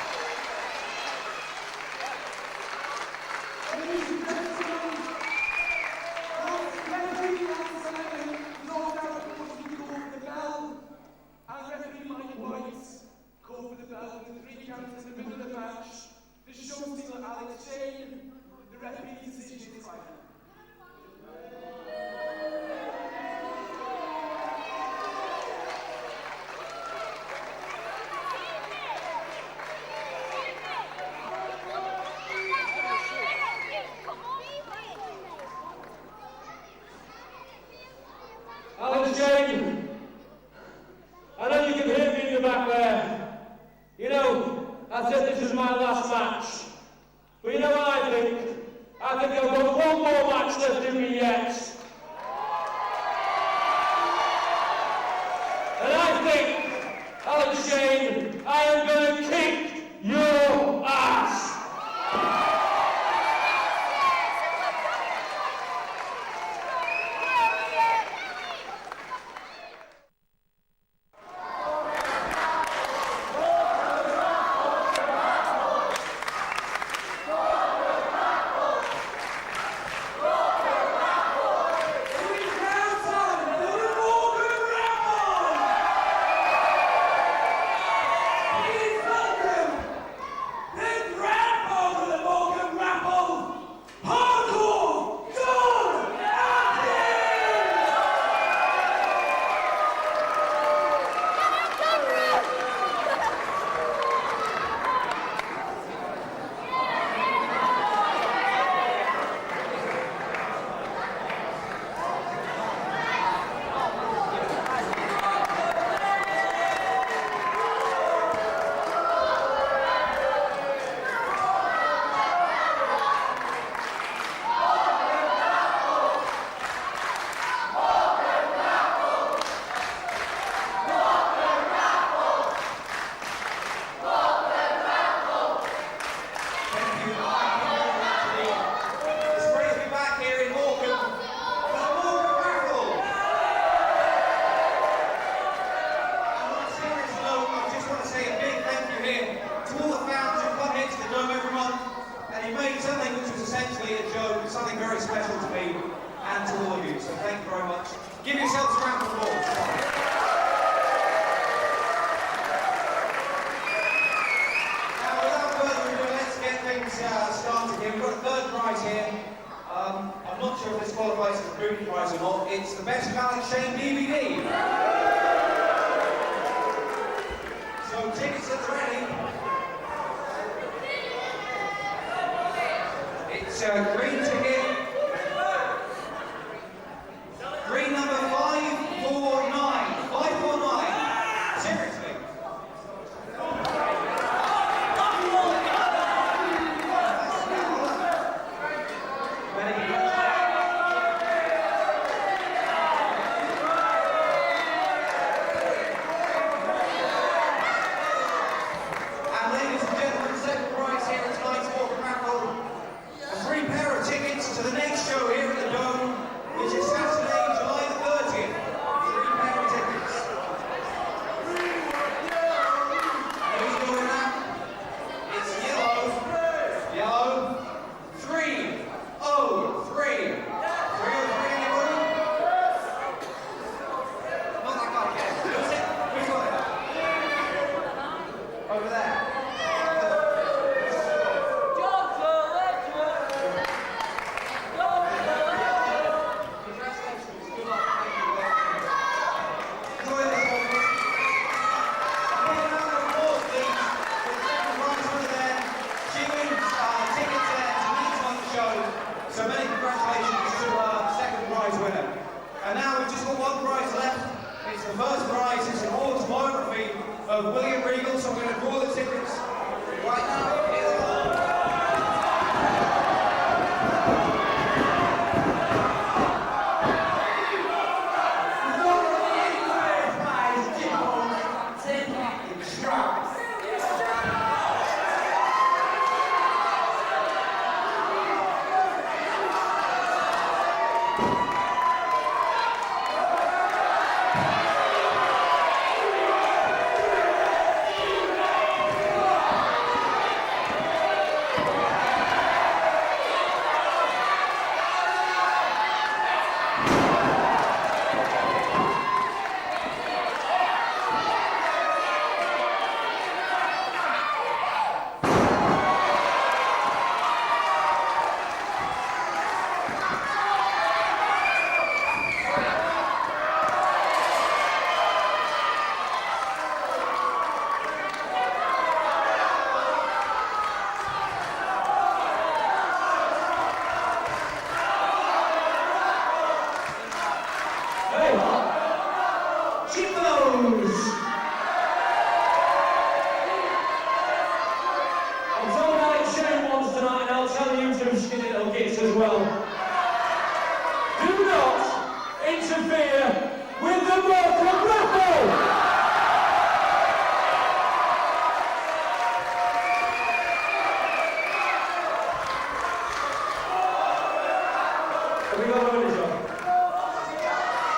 Have we got a winner, John?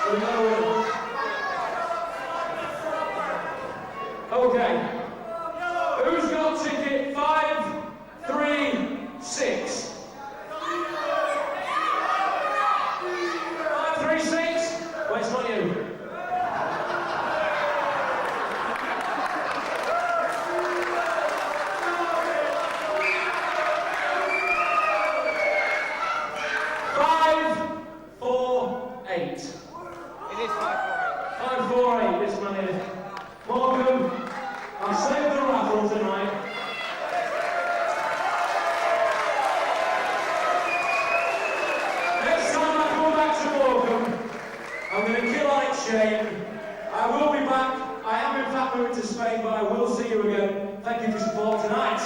Have we got a winner? Okay. Who's got ticket 536? 536? Well, it's not you. It is 548, this man is. Morecambe, I've saved the raffle tonight. Next time I come back to Morecambe, I'm going to kill like Shane. I will be back. I am in fact moving to Spain, but I will see you again. Thank you for your support tonight.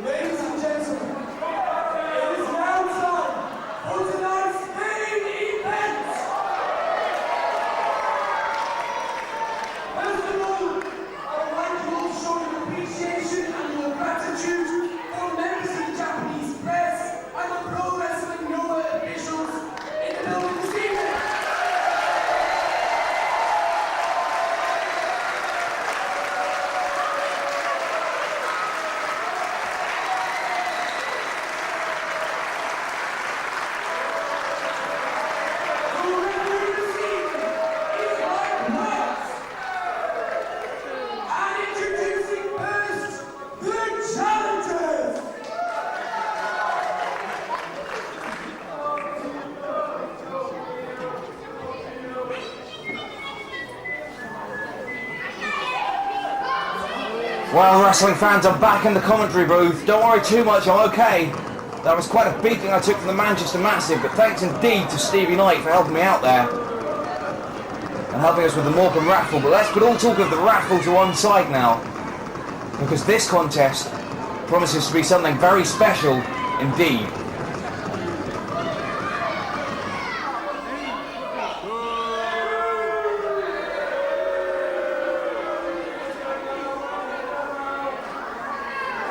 Ladies and gentlemen, it is now time for tonight's main event. First of all, I would like you all to show your appreciation and your gratitude for members of the Japanese press and the pro wrestling NOAH officials in the building this evening. And introducing first, the challengers! Well, wrestling fans, I'm back in the commentary booth. Don't worry too much, I'm okay. That was quite a beating I took from the Manchester Massive, but thanks indeed to Stevie Knight for helping me out there and helping us with the Morecambe raffle. But let's put all talk of the raffle to one side now, because this contest promises to be something very special indeed.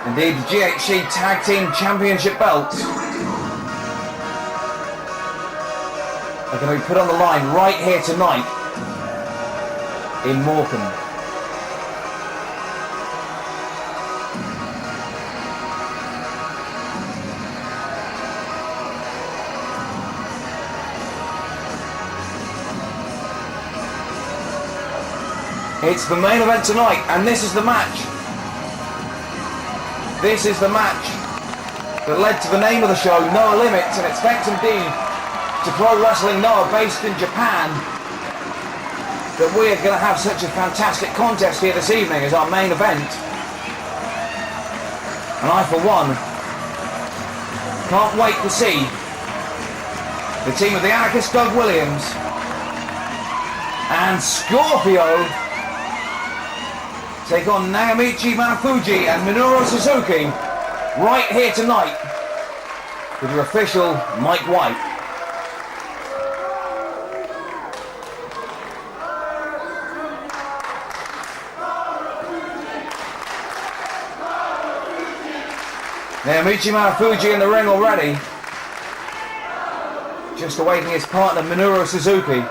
Indeed, the GHC Tag Team Championship belts are going to be put on the line right here tonight in Morecambe. It's the main event tonight, and this is the match. This is the match that led to the name of the show, Noah Limits, and it's thanks indeed to Pro Wrestling Noah based in Japan that we're going to have such a fantastic contest here this evening as our main event. And I, for one, can't wait to see the team of the anarchist Doug Williams and Scorpio take on Naomichi Marufuji and Minoru Suzuki right here tonight with your official Mike White. Naomichi Marufuji in the ring already, just awaiting his partner Minoru Suzuki.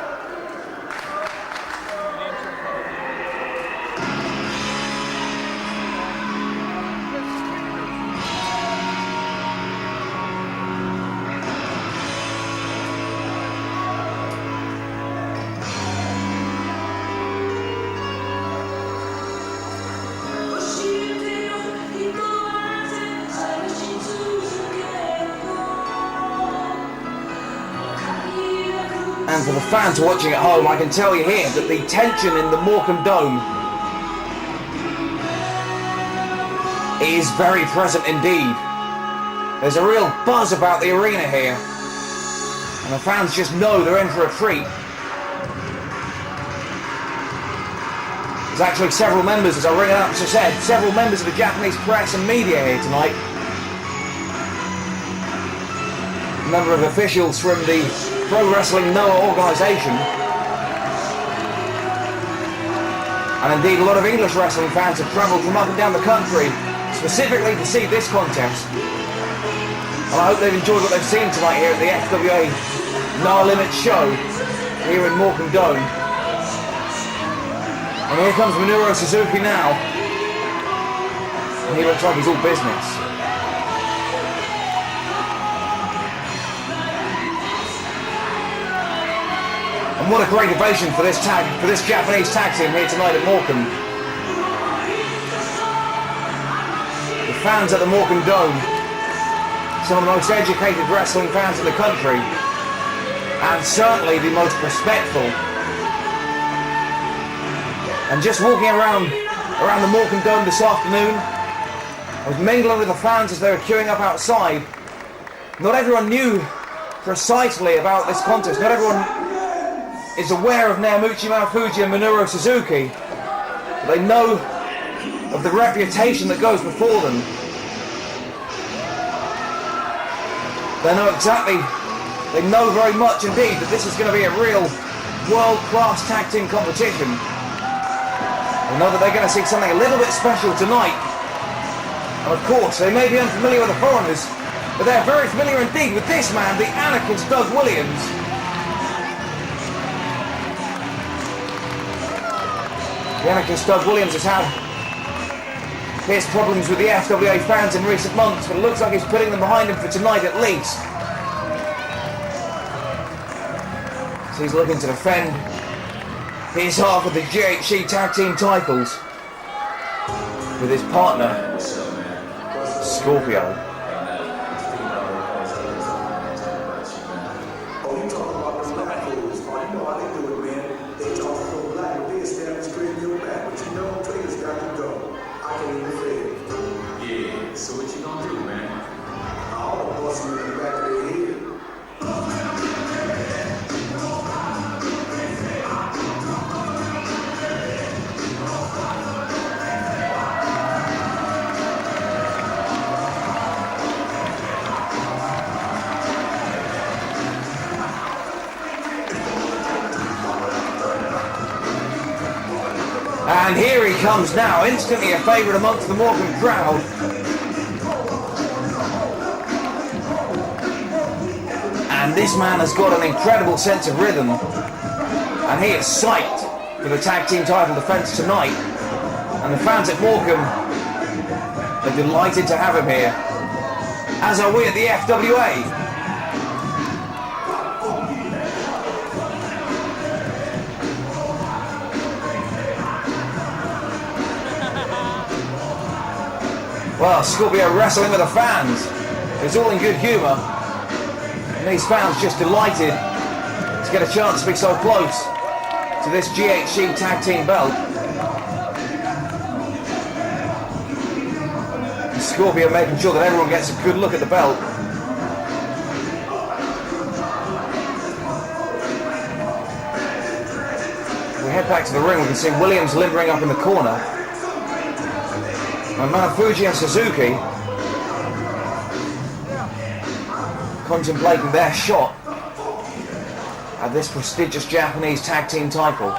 And for the fans watching at home, I can tell you here that the tension in the Morecambe Dome is very present indeed. There's a real buzz about the arena here, and the fans just know they're in for a treat. As There's actually several members, as I ring it up, as I said, several members of the Japanese press and media here tonight. A number of officials from the Pro Wrestling Noah organisation. And indeed a lot of English wrestling fans have travelled from up and down the country specifically to see this contest. And I hope they've enjoyed what they've seen tonight here at the FWA No Limit show here in Morecambe Dome. And here comes Minoru Suzuki now. And he looks like he's all business. And what a great ovation for this Japanese tag team here tonight at Morecambe. The fans at the Morecambe Dome, some of the most educated wrestling fans in the country, and certainly the most respectful. And just walking around the Morecambe Dome this afternoon, I was mingling with the fans as they were queuing up outside. Not everyone knew precisely about this contest. Not everyone is aware of Naomichi, Marufuji and Minoru Suzuki. But they know of the reputation that goes before them. They know very much indeed that this is going to be a real world-class tag team competition. They know that they're going to see something a little bit special tonight. And of course, they may be unfamiliar with the foreigners, but they're very familiar indeed with this man, the anarchist Doug Williams. The anarchist Doug Williams has had his problems with the FWA fans in recent months, but it looks like he's putting them behind him for tonight at least. So he's looking to defend his half of the GHC tag team titles with his partner, Scorpio. And here he comes now, instantly a favourite amongst the Morecambe crowd. And this man has got an incredible sense of rhythm. And he is psyched for the tag team title defence tonight. And the fans at Morecambe are delighted to have him here, as are we at the FWA. Well, Scorpio wrestling with the fans. It's all in good humour. And these fans just delighted to get a chance to be so close to this GHC tag team belt. And Scorpio making sure that everyone gets a good look at the belt. If we head back to the ring, we can see Williams limbering up in the corner. And Marufuji and Suzuki contemplating their shot at this prestigious Japanese tag team title.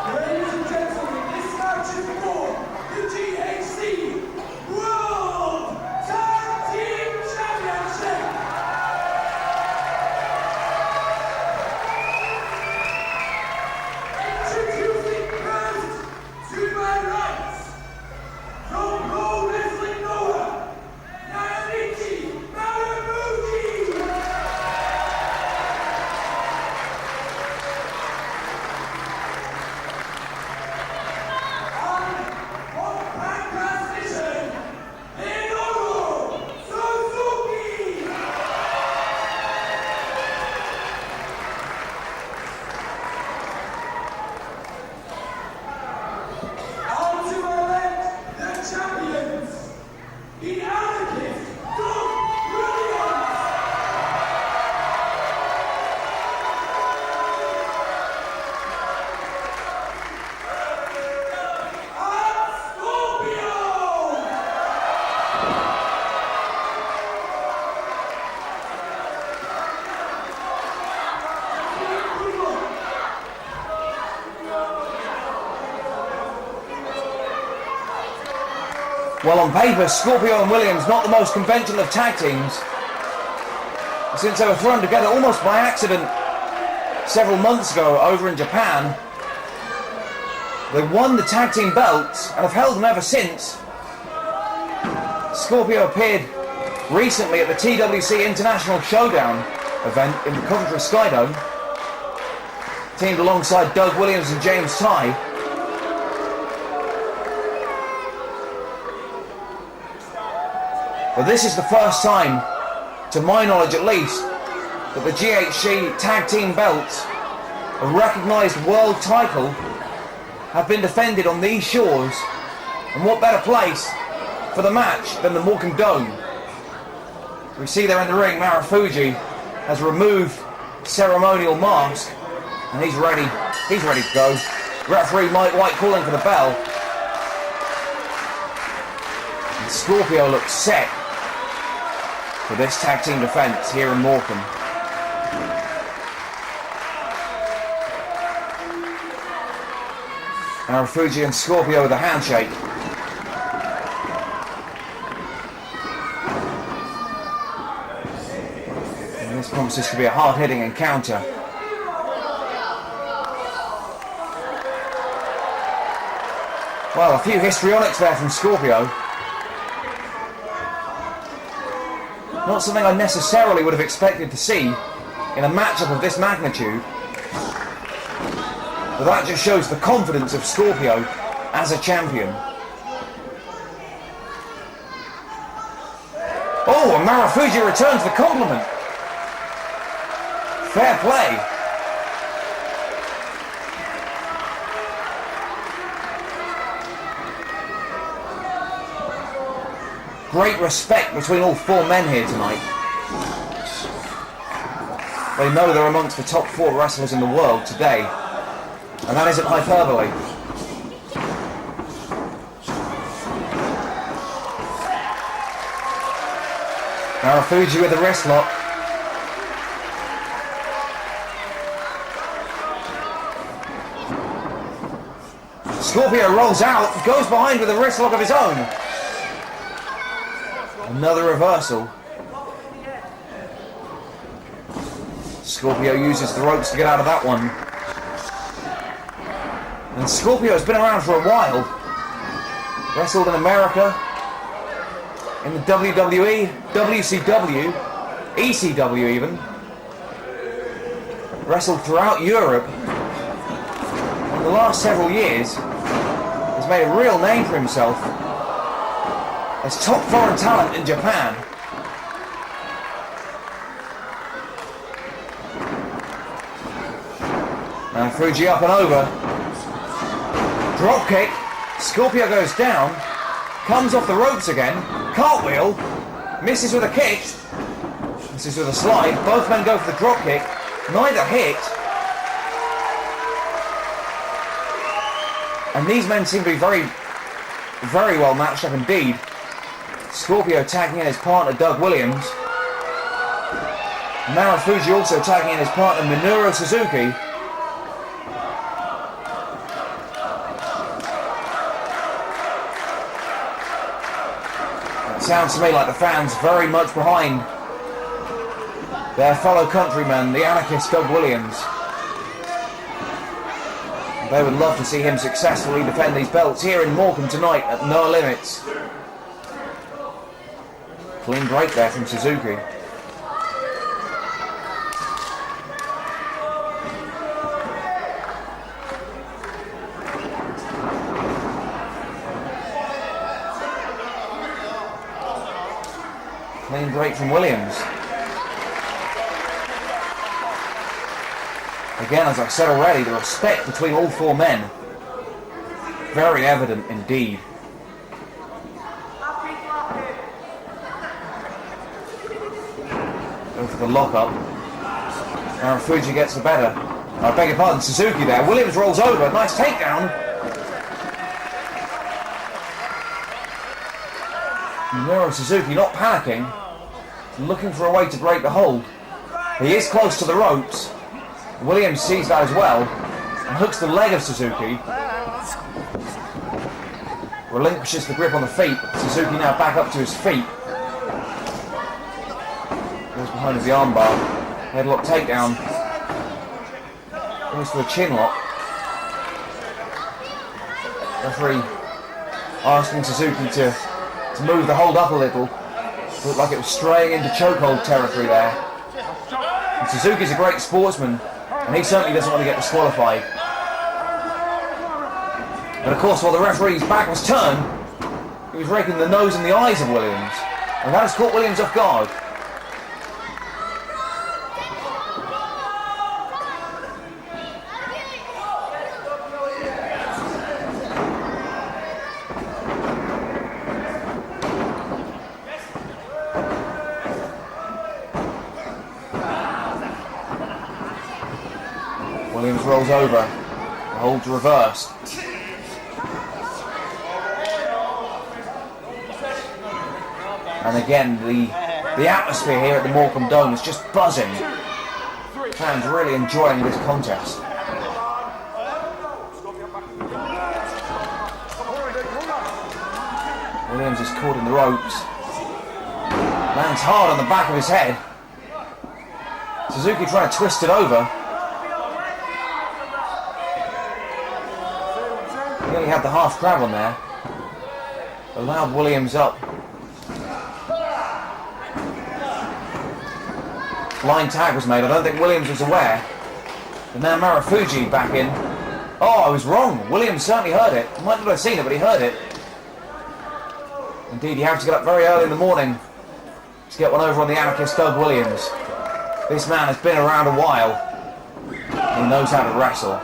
Well, on paper, Scorpio and Williams not the most conventional of tag teams, since they were thrown together almost by accident several months ago over in Japan. They won the tag team belts and have held them ever since. Scorpio appeared recently at the TWC International Showdown event in the Coventry Skydome, teamed alongside Doug Williams and James Ty. But this is the first time, to my knowledge at least, that the GHC tag team belts, a recognised world title, have been defended on these shores. And what better place for the match than the Morecambe Dome? We see there in the ring, Marufuji has removed ceremonial mask and he's ready to go. Referee Mike White calling for the bell. And Scorpio looks set for this tag team defence here in Morecambe. Marufuji and Scorpio with a handshake. And this promises to be a hard-hitting encounter. Well, a few histrionics there from Scorpio. Not something I necessarily would have expected to see in a matchup of this magnitude. But that just shows the confidence of Scorpio as a champion. Oh, and Marufuji returns the compliment. Fair play. Great respect between all four men here tonight. They know they're amongst the top 4 wrestlers in the world today. And that isn't hyperbole. Marufuji with a wrist lock. Scorpio rolls out, goes behind with a wrist lock of his own. Another reversal. Scorpio uses the ropes to get out of that one. And Scorpio's been around for a while. Wrestled in America, in the WWE, WCW, ECW even. Wrestled throughout Europe. And in the last several years, has made a real name for himself as top foreign talent in Japan. And Fuji up and over. Drop kick. Scorpio goes down. Comes off the ropes again. Cartwheel. Misses with a kick. Misses with a slide. Both men go for the drop kick. Neither hit. And these men seem to be very, very well matched up indeed. Scorpio tagging in his partner Doug Williams. Marufuji also tagging in his partner Minoru Suzuki. It sounds to me like the fans very much behind their fellow countryman, the anarchist Doug Williams. They would love to see him successfully defend these belts here in Morecambe tonight at No Limits. Clean break there from Suzuki. Clean break from Williams. Again, as I've said already, the respect between all 4 men. Very evident indeed. Go for the lock-up. Marufuji gets the better. I beg your pardon, Suzuki there. Williams rolls over. Nice takedown. Minoru Suzuki not panicking. Looking for a way to break the hold. He is close to the ropes. Williams sees that as well and hooks the leg of Suzuki. relinquishes the grip on the feet. Suzuki now back up to his feet. Goes behind the armbar. Headlock takedown. Goes for a chin lock. Referee asking Suzuki to move the hold up a little. Looked like it was straying into chokehold territory there. And Suzuki's a great sportsman, and he certainly doesn't want to get disqualified. But of course, while the referee's back was turned, he was raking the nose and the eyes of Williams. And that has caught Williams off guard. Williams rolls over, the hold's reversed. And again, the atmosphere here at the Morecambe Dome is just buzzing. Fans really enjoying this contest. Williams is caught in the ropes. Lands hard on the back of his head. Suzuki trying to twist it over. He only had the half crab on there. Allowed Williams up. Blind tag was made. I don't think Williams was aware. But now Marufuji back in. Oh, I was wrong. Williams certainly heard it. He might not have seen it, but he heard it. Indeed, you have to get up very early in the morning to get one over on the anarchist Doug Williams. This man has been around a while. He knows how to wrestle.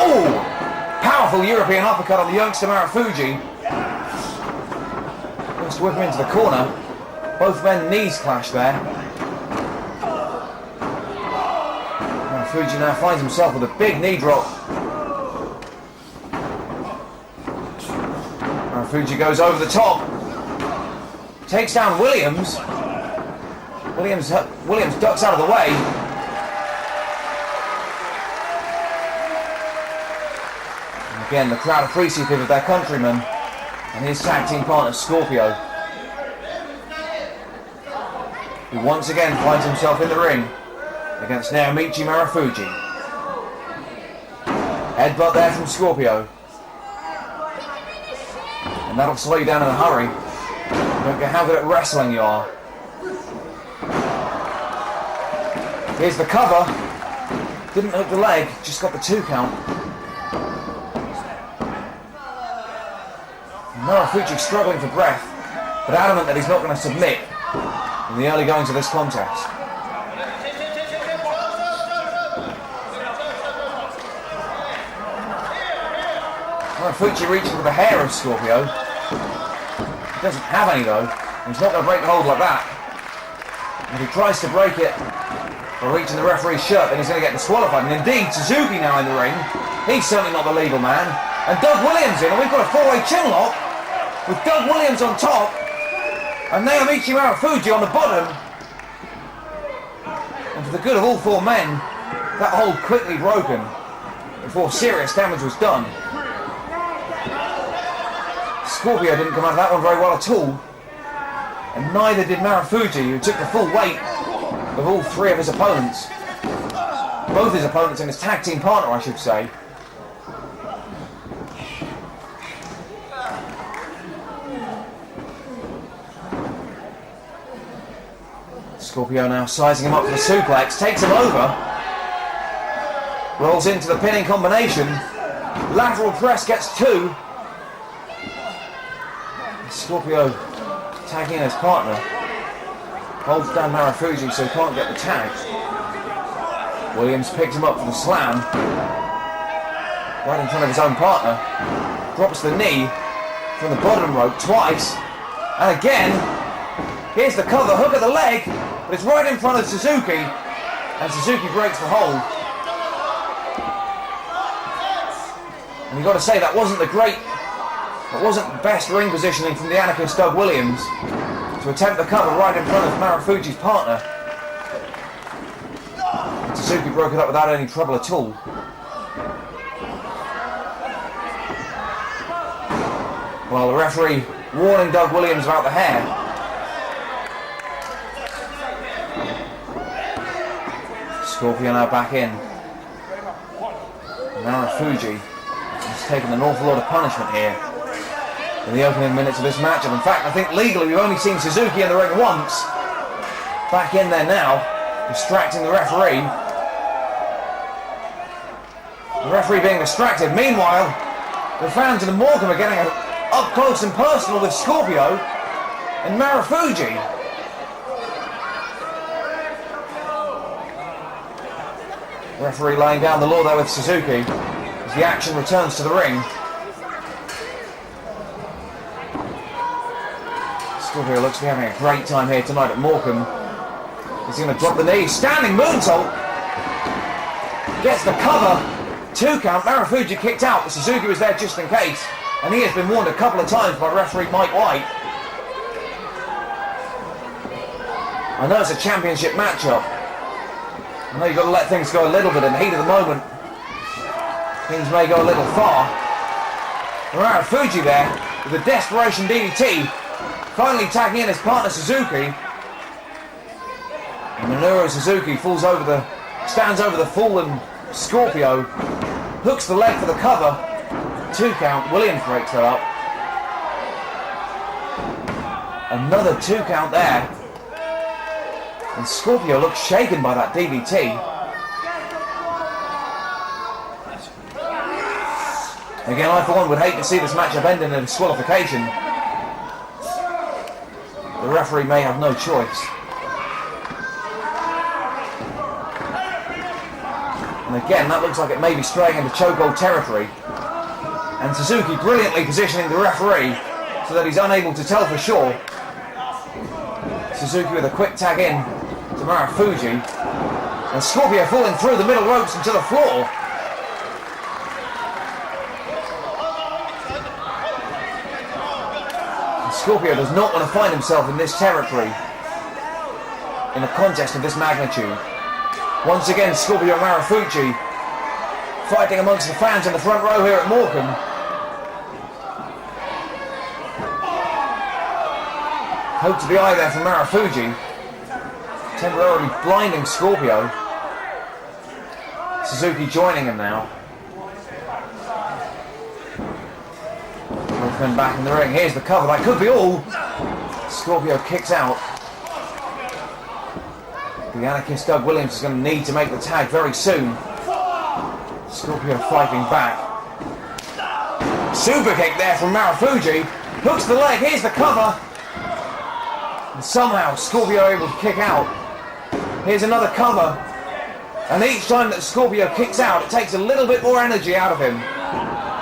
Oh! Powerful European uppercut on the youngster Marufuji. Wants to whip him into the corner. Both men knees clash there. Marufuji now finds himself with a big knee drop. Marufuji goes over the top. Takes down Williams. Williams ducks out of the way. And again, the crowd appreciative of their countryman and his tag team partner Scorpio, who once again finds himself in the ring against Naomichi Marufuji. Headbutt there from Scorpio. And that'll slow you down in a hurry. You don't care how good at wrestling you are. Here's the cover. Didn't hook the leg, just got the 2 count. Marufuji struggling for breath, but adamant that he's not going to submit in the early goings of this contest. Marufuji reaches for the hair of Scorpio. He doesn't have any though. He's not going to break the hold like that. If he tries to break it or reaching the referee's shirt, then he's going to get disqualified. And indeed, Suzuki now in the ring. He's certainly not the legal man. And Doug Williams in, and we've got a 4-way chin lock with Doug Williams on top and Naomichi Marufuji on the bottom. And for the good of all 4 men, that hold quickly broken before serious damage was done. Scorpio didn't come out of that one very well at all, and neither did Marufuji, who took the full weight of all 3 of his opponents. Both his opponents and his tag team partner, I should say. Scorpio now sizing him up for the suplex, takes him over, rolls into the pinning combination, lateral press gets 2. Scorpio tagging his partner, holds down Marufuji so he can't get the tag. Williams picks him up for the slam, right in front of his own partner, drops the knee from the bottom rope twice, and again, here's the cover, hook of the leg, but it's right in front of Suzuki, and Suzuki breaks the hold. And you've got to say, that wasn't the best ring positioning from the anarchist Doug Williams to attempt the cover right in front of Marufuji's partner. And Suzuki broke it up without any trouble at all. Well, the referee warning Doug Williams about the hair. Scorpio now back in. Marufuji has taken an awful lot of punishment here in the opening minutes of this matchup. In fact, I think legally we've only seen Suzuki in the ring once. Back in there now, distracting the referee. The referee being distracted. Meanwhile, the fans in the Morecambe are getting up close and personal with Scorpio and Marufuji. Referee laying down the law there with Suzuki as the action returns to the ring. Scorpio looks to be having a great time here tonight at Morecambe. He's going to drop the knee, standing moonsault. Gets the cover. 2 count. Marufuji kicked out, but Suzuki was there just in case. And he has been warned a couple of times by referee Mike White. I know it's a championship matchup. I know you've got to let things go a little bit in the heat of the moment. Things may go a little far. Marufuji there with a desperation DDT. Finally tagging in his partner Suzuki. And Minoru Suzuki stands over the fallen Scorpio. Hooks the leg for the cover. 2 count. Williams breaks that up. Another 2 count there. And Scorpio looks shaken by that DDT. Again, I for one would hate to see this matchup end in a disqualification. The referee may have no choice. And again, that looks like it may be straying into chokehold territory. And Suzuki brilliantly positioning the referee so that he's unable to tell for sure. Suzuki with a quick tag in to Marufuji. And Scorpio falling through the middle ropes into the floor. And Scorpio does not want to find himself in this territory in a contest of this magnitude. Once again, Scorpio and Marufuji fighting amongst the fans in the front row here at Morecambe. Hope to the eye there for Marufuji, temporarily blinding Scorpio. Suzuki joining him now. Both men back in the ring. Here's the cover. That could be all. Scorpio kicks out. The anarchist Doug Williams is going to need to make the tag very soon. Scorpio fighting back. Super kick there from Marufuji. Hooks the leg. Here's the cover. And somehow Scorpio able to kick out. Here's another cover. And each time that Scorpio kicks out, it takes a little bit more energy out of him.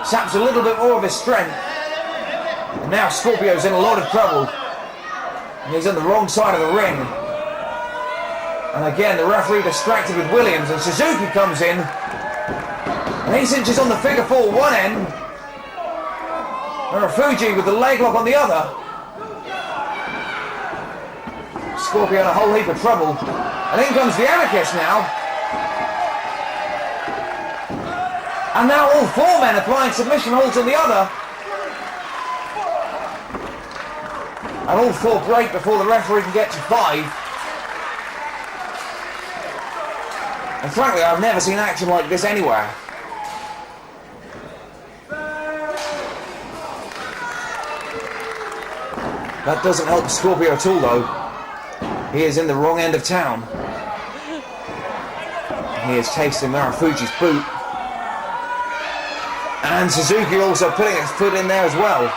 Saps a little bit more of his strength. And now Scorpio's in a lot of trouble. And he's on the wrong side of the ring. And again, the referee distracted with Williams, and Suzuki comes in. And he cinches on the figure four one end. Marufuji with the leg lock on the other. Scorpio in a whole heap of trouble. And in comes the anarchist now. And now all 4 men applying submission holds on the other. And all 4 break before the referee can get to 5. And frankly, I've never seen action like this anywhere. That doesn't help Scorpio at all, though. He is in the wrong end of town. He is tasting Marufuji's boot. And Suzuki also putting his foot in there as well.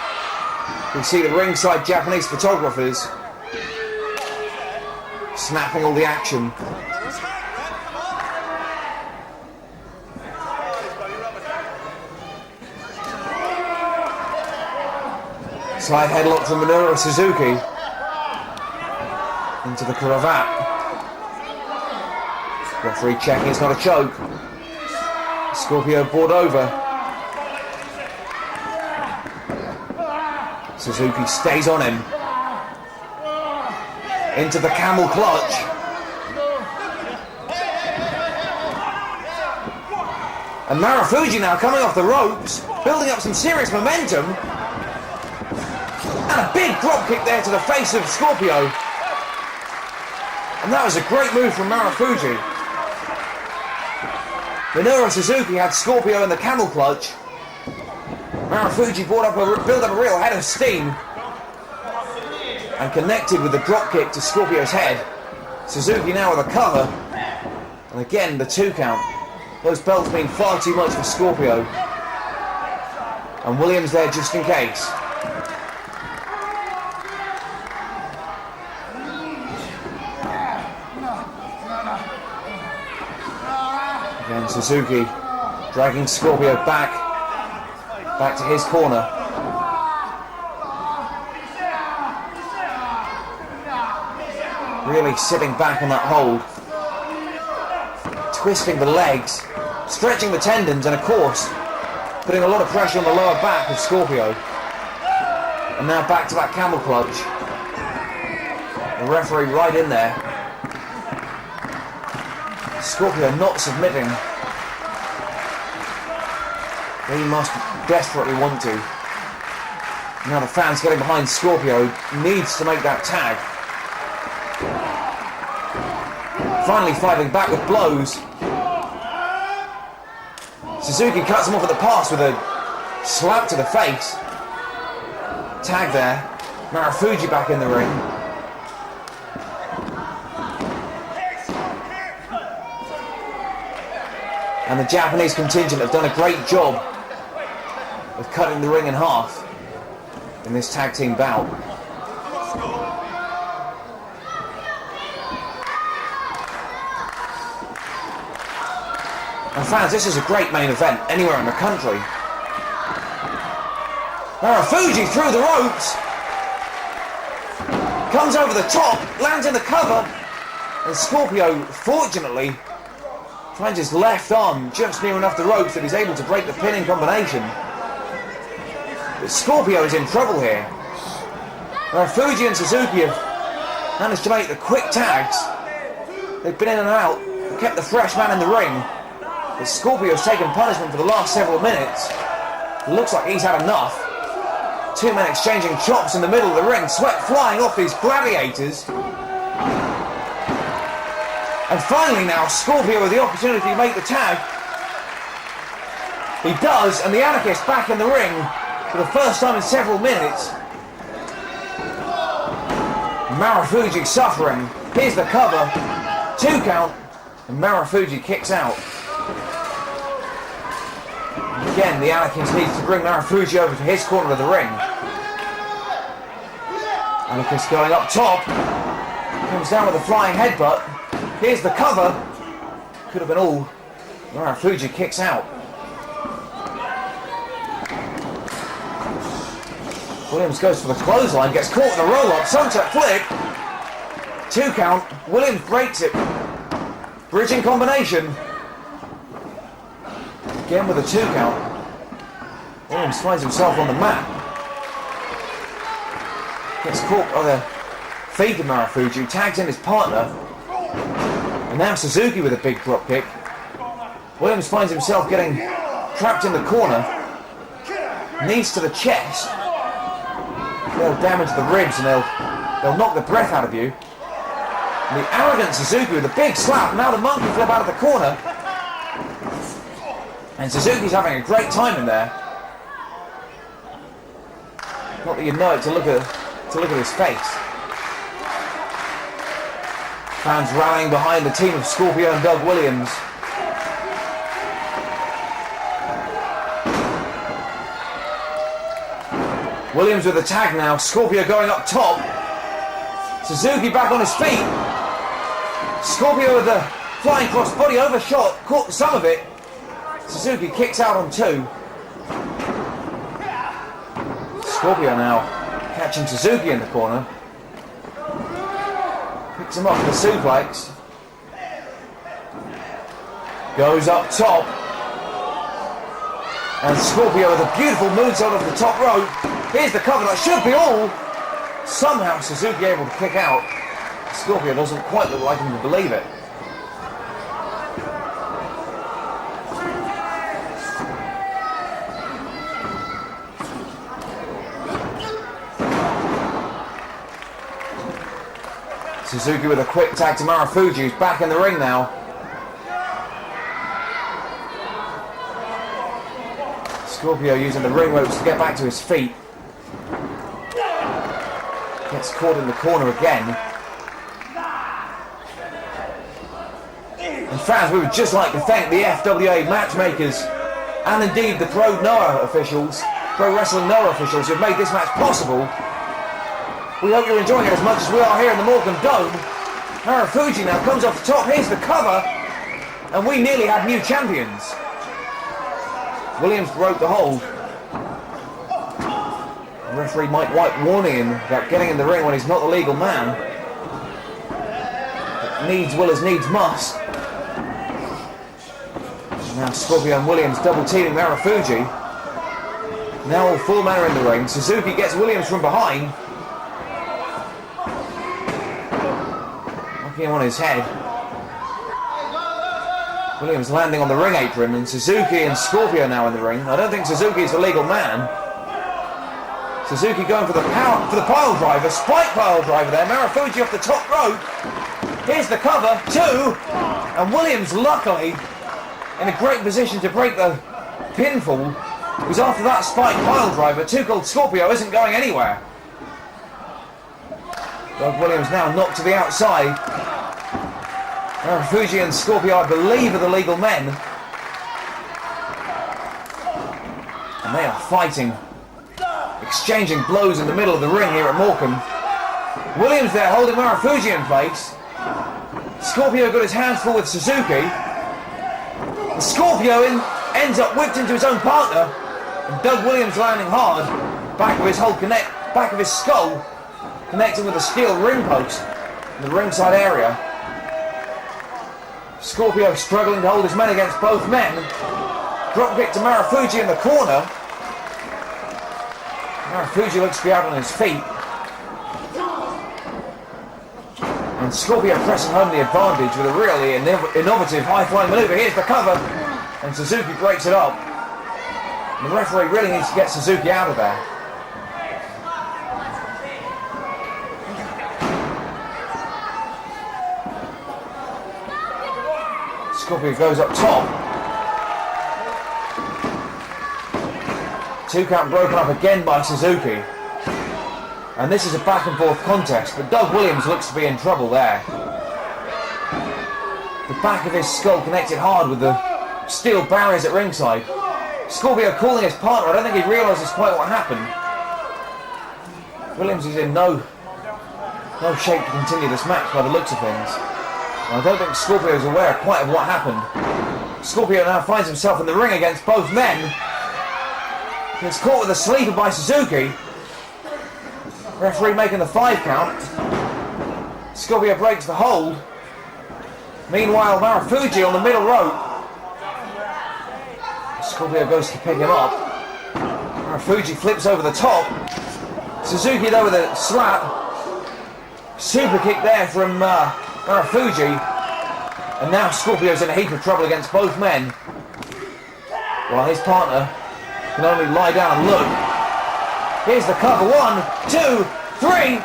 We see the ringside Japanese photographers snapping all the action. Slight headlock from Minoru Suzuki into the cravat. Referee checking it's not a choke. Scorpio brought over. Suzuki stays on him. Into the camel clutch. And Marufuji now coming off the ropes, building up some serious momentum. And a big drop kick there to the face of Scorpio. And that was a great move from Marufuji. Minoru Suzuki had Scorpio in the camel clutch. Marufuji built up a real head of steam and connected with the drop kick to Scorpio's head. Suzuki now with a cover. And again, the 2 count. Those belts mean far too much for Scorpio. And Williams there just in case. Again, Suzuki dragging Scorpio back to his corner. Really sitting back on that hold. Twisting the legs, stretching the tendons, and of course, putting a lot of pressure on the lower back of Scorpio. And now back to that camel clutch. The referee right in there. Scorpio not submitting. He must desperately want to. Now the fans getting behind Scorpio, needs to make that tag. Finally fighting back with blows. Suzuki cuts him off at the pass with a slap to the face. Tag there. Marufuji back in the ring. And the Japanese contingent have done a great job of cutting the ring in half in this tag team bout. And fans, this is a great main event anywhere in the country. Marufuji through the ropes. Comes over the top, lands in the cover. And Scorpio, fortunately, finds his left arm just near enough the ropes that he's able to break the pinning combination. But Scorpio is in trouble here. Marufuji and Suzuki have managed to make the quick tags. They've been in and out, kept the fresh man in the ring. But Scorpio's taken punishment for the last several minutes. It looks like he's had enough. 2 men exchanging chops in the middle of the ring, sweat flying off these gladiators. And finally now, Scorpio with the opportunity to make the tag. He does, and the Anarchist back in the ring for the first time in several minutes. Marufuji suffering. Here's the cover. 2 count, and Marufuji kicks out. Again, the Anarchist needs to bring Marufuji over to his corner of the ring. Anarchist going up top. Comes down with a flying headbutt. Here's the cover. Could have been all. Marufuji kicks out. Williams goes for the clothesline, gets caught in a roll-up, sunset flip. 2 count. Williams breaks it. Bridging combination. Again with a 2 count. Williams finds himself on the mat. Gets caught by the feet of Marufuji, tags in his partner. And now Suzuki with a big drop kick. Williams finds himself getting trapped in the corner. Knees to the chest. They'll damage the ribs and they'll knock the breath out of you. And the arrogant Suzuki with a big slap. Now the monkey flip out of the corner. And Suzuki's having a great time in there. Not that you know it to look at his face. Fans rallying behind the team of Scorpio and Doug Williams. Williams with the tag now. Scorpio going up top. Suzuki back on his feet. Scorpio with the flying crossbody overshot. Caught some of it. Suzuki kicks out on 2. Scorpio now catching Suzuki in the corner. Picks him up with a suplex. Goes up top. And Scorpio with a beautiful moonsault off the top rope. Here's the cover, that should be all. Somehow Suzuki able to kick out. Scorpio doesn't quite look like him to believe it. Suzuki with a quick tag to Marufuji, who's back in the ring now. Scorpio using the ring ropes to get back to his feet. Gets caught in the corner again. And fans, we would just like to thank the FWA matchmakers and indeed the Pro Wrestling Noah officials who have made this match possible. We hope you're enjoying it as much as we are here in the Morecambe Dome. Marufuji now comes off the top, here's the cover, and we nearly had new champions. Williams broke the hold. The referee Mike White warning him about getting in the ring when he's not the legal man. But needs will as needs must. Now Scorpio and Williams double teaming Marufuji. Now all four men are in the ring. Suzuki gets Williams from behind. Knocking him on his head. Williams landing on the ring apron, and Suzuki and Scorpio now in the ring. I don't think Suzuki is the legal man. Suzuki going for the pile driver, spike pile driver there. Marufuji off the top rope. Here's the cover, 2, and Williams luckily in a great position to break the pinfall, because after that spike pile driver, Too Cold Scorpio isn't going anywhere. Doug Williams now knocked to the outside. Marufuji and Scorpio, I believe, are the legal men. And they are fighting, exchanging blows in the middle of the ring here at Morecambe. Williams there holding Marufuji in place. Scorpio got his hands full with Suzuki. And Scorpio ends up whipped into his own partner. And Doug Williams landing hard. Back of his skull, connecting with a steel ring post in the ringside area. Scorpio struggling to hold his men against both men. Drop kick to Marufuji in the corner. Marufuji looks to be out on his feet. And Scorpio pressing home the advantage with a really innovative high-flying maneuver. Here's the cover. And Suzuki breaks it up. And the referee really needs to get Suzuki out of there. Scorpio goes up top. 2 count broken up again by Suzuki. And this is a back and forth contest, but Doug Williams looks to be in trouble there. The back of his skull connected hard with the steel barriers at ringside. Scorpio calling his partner, I don't think he realises quite what happened. Williams is in no shape to continue this match by the looks of things. I don't think Scorpio is aware quite of what happened. Scorpio now finds himself in the ring against both men. Gets caught with a sleeper by Suzuki. Referee making the 5 count. Scorpio breaks the hold. Meanwhile, Marufuji on the middle rope. Scorpio goes to pick him up. Marufuji flips over the top. Suzuki though with a slap. Super kick there from Marufuji, and now Scorpio's in a heap of trouble against both men, while his partner can only lie down and look. Here's the cover, 1, 2, 3,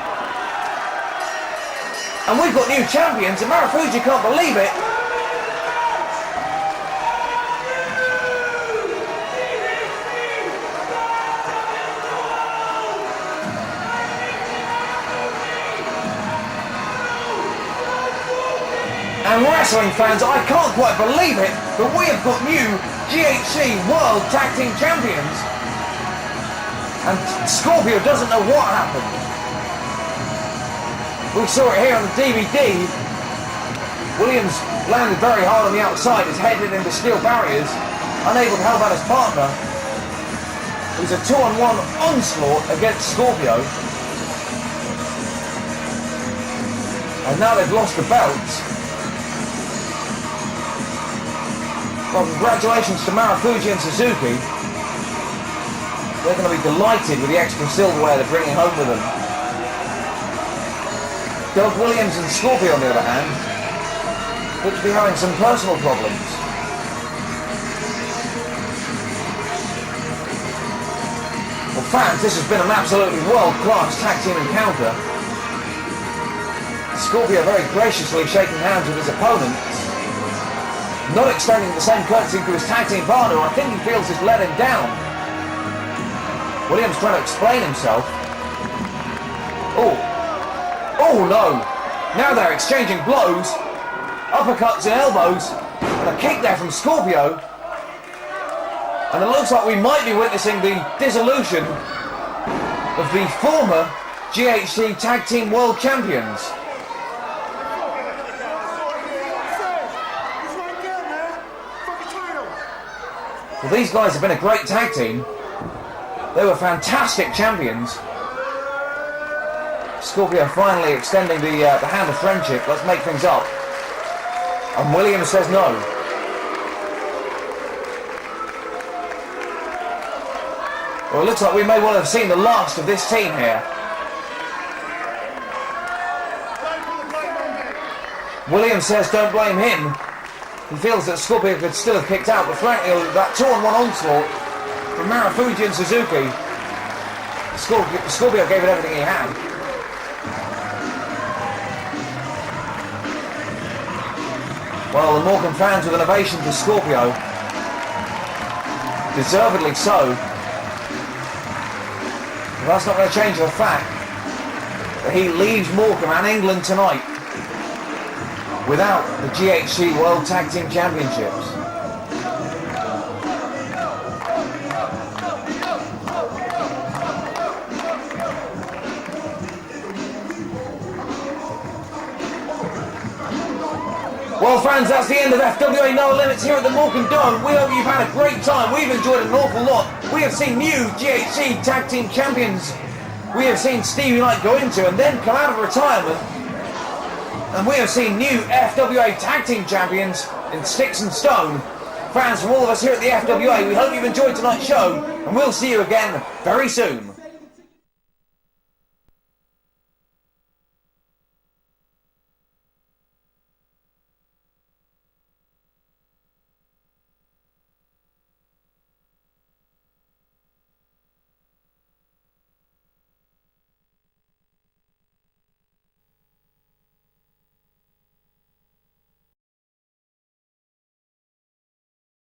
and we've got new champions, and Marufuji can't believe it. And wrestling fans, I can't quite believe it, but we have got new GHC World Tag Team Champions. And Scorpio doesn't know what happened. We saw it here on the DVD. Williams landed very hard on the outside, his head hit into steel barriers, unable to help out his partner. It was a 2-on-1 onslaught against Scorpio. And now they've lost the belts. Well, congratulations to Marufuji and Suzuki. They're going to be delighted with the extra silverware they're bringing home with them. Doug Williams and Scorpio, on the other hand, look to be having some personal problems. Well, fans, this has been an absolutely world-class tag team encounter. Scorpio very graciously shaking hands with his opponent, not extending the same courtesy to his tag team partner, who I think he feels has let him down. Williams trying to explain himself. Oh no! Now they're exchanging blows, uppercuts and elbows, and a kick there from Scorpio. And it looks like we might be witnessing the dissolution of the former GHC Tag Team World Champions. Well, these guys have been a great tag team. They were fantastic champions. Scorpio finally extending the hand of friendship. Let's make things up. And Williams says no. Well, it looks like we may well have seen the last of this team here. Williams says don't blame him. He feels that Scorpio could still have kicked out, but frankly, that 2-on-1 onslaught from Marufuji and Suzuki, Scorpio gave it everything he had. Well, the Morecambe fans with an ovation for Scorpio. Deservedly so. But that's not going to change the fact that he leaves Morecambe and England tonight without the GHC World Tag Team Championships. Well, fans, that's the end of FWA No Limits here at the Morecambe Dome. We hope you've had a great time. We've enjoyed it an awful lot. We have seen new GHC Tag Team Champions. We have seen Stevie go into and then come out of retirement. And we have seen new FWA Tag Team Champions in Stixx and Stone. Fans, from all of us here at the FWA, we hope you've enjoyed tonight's show, and we'll see you again very soon.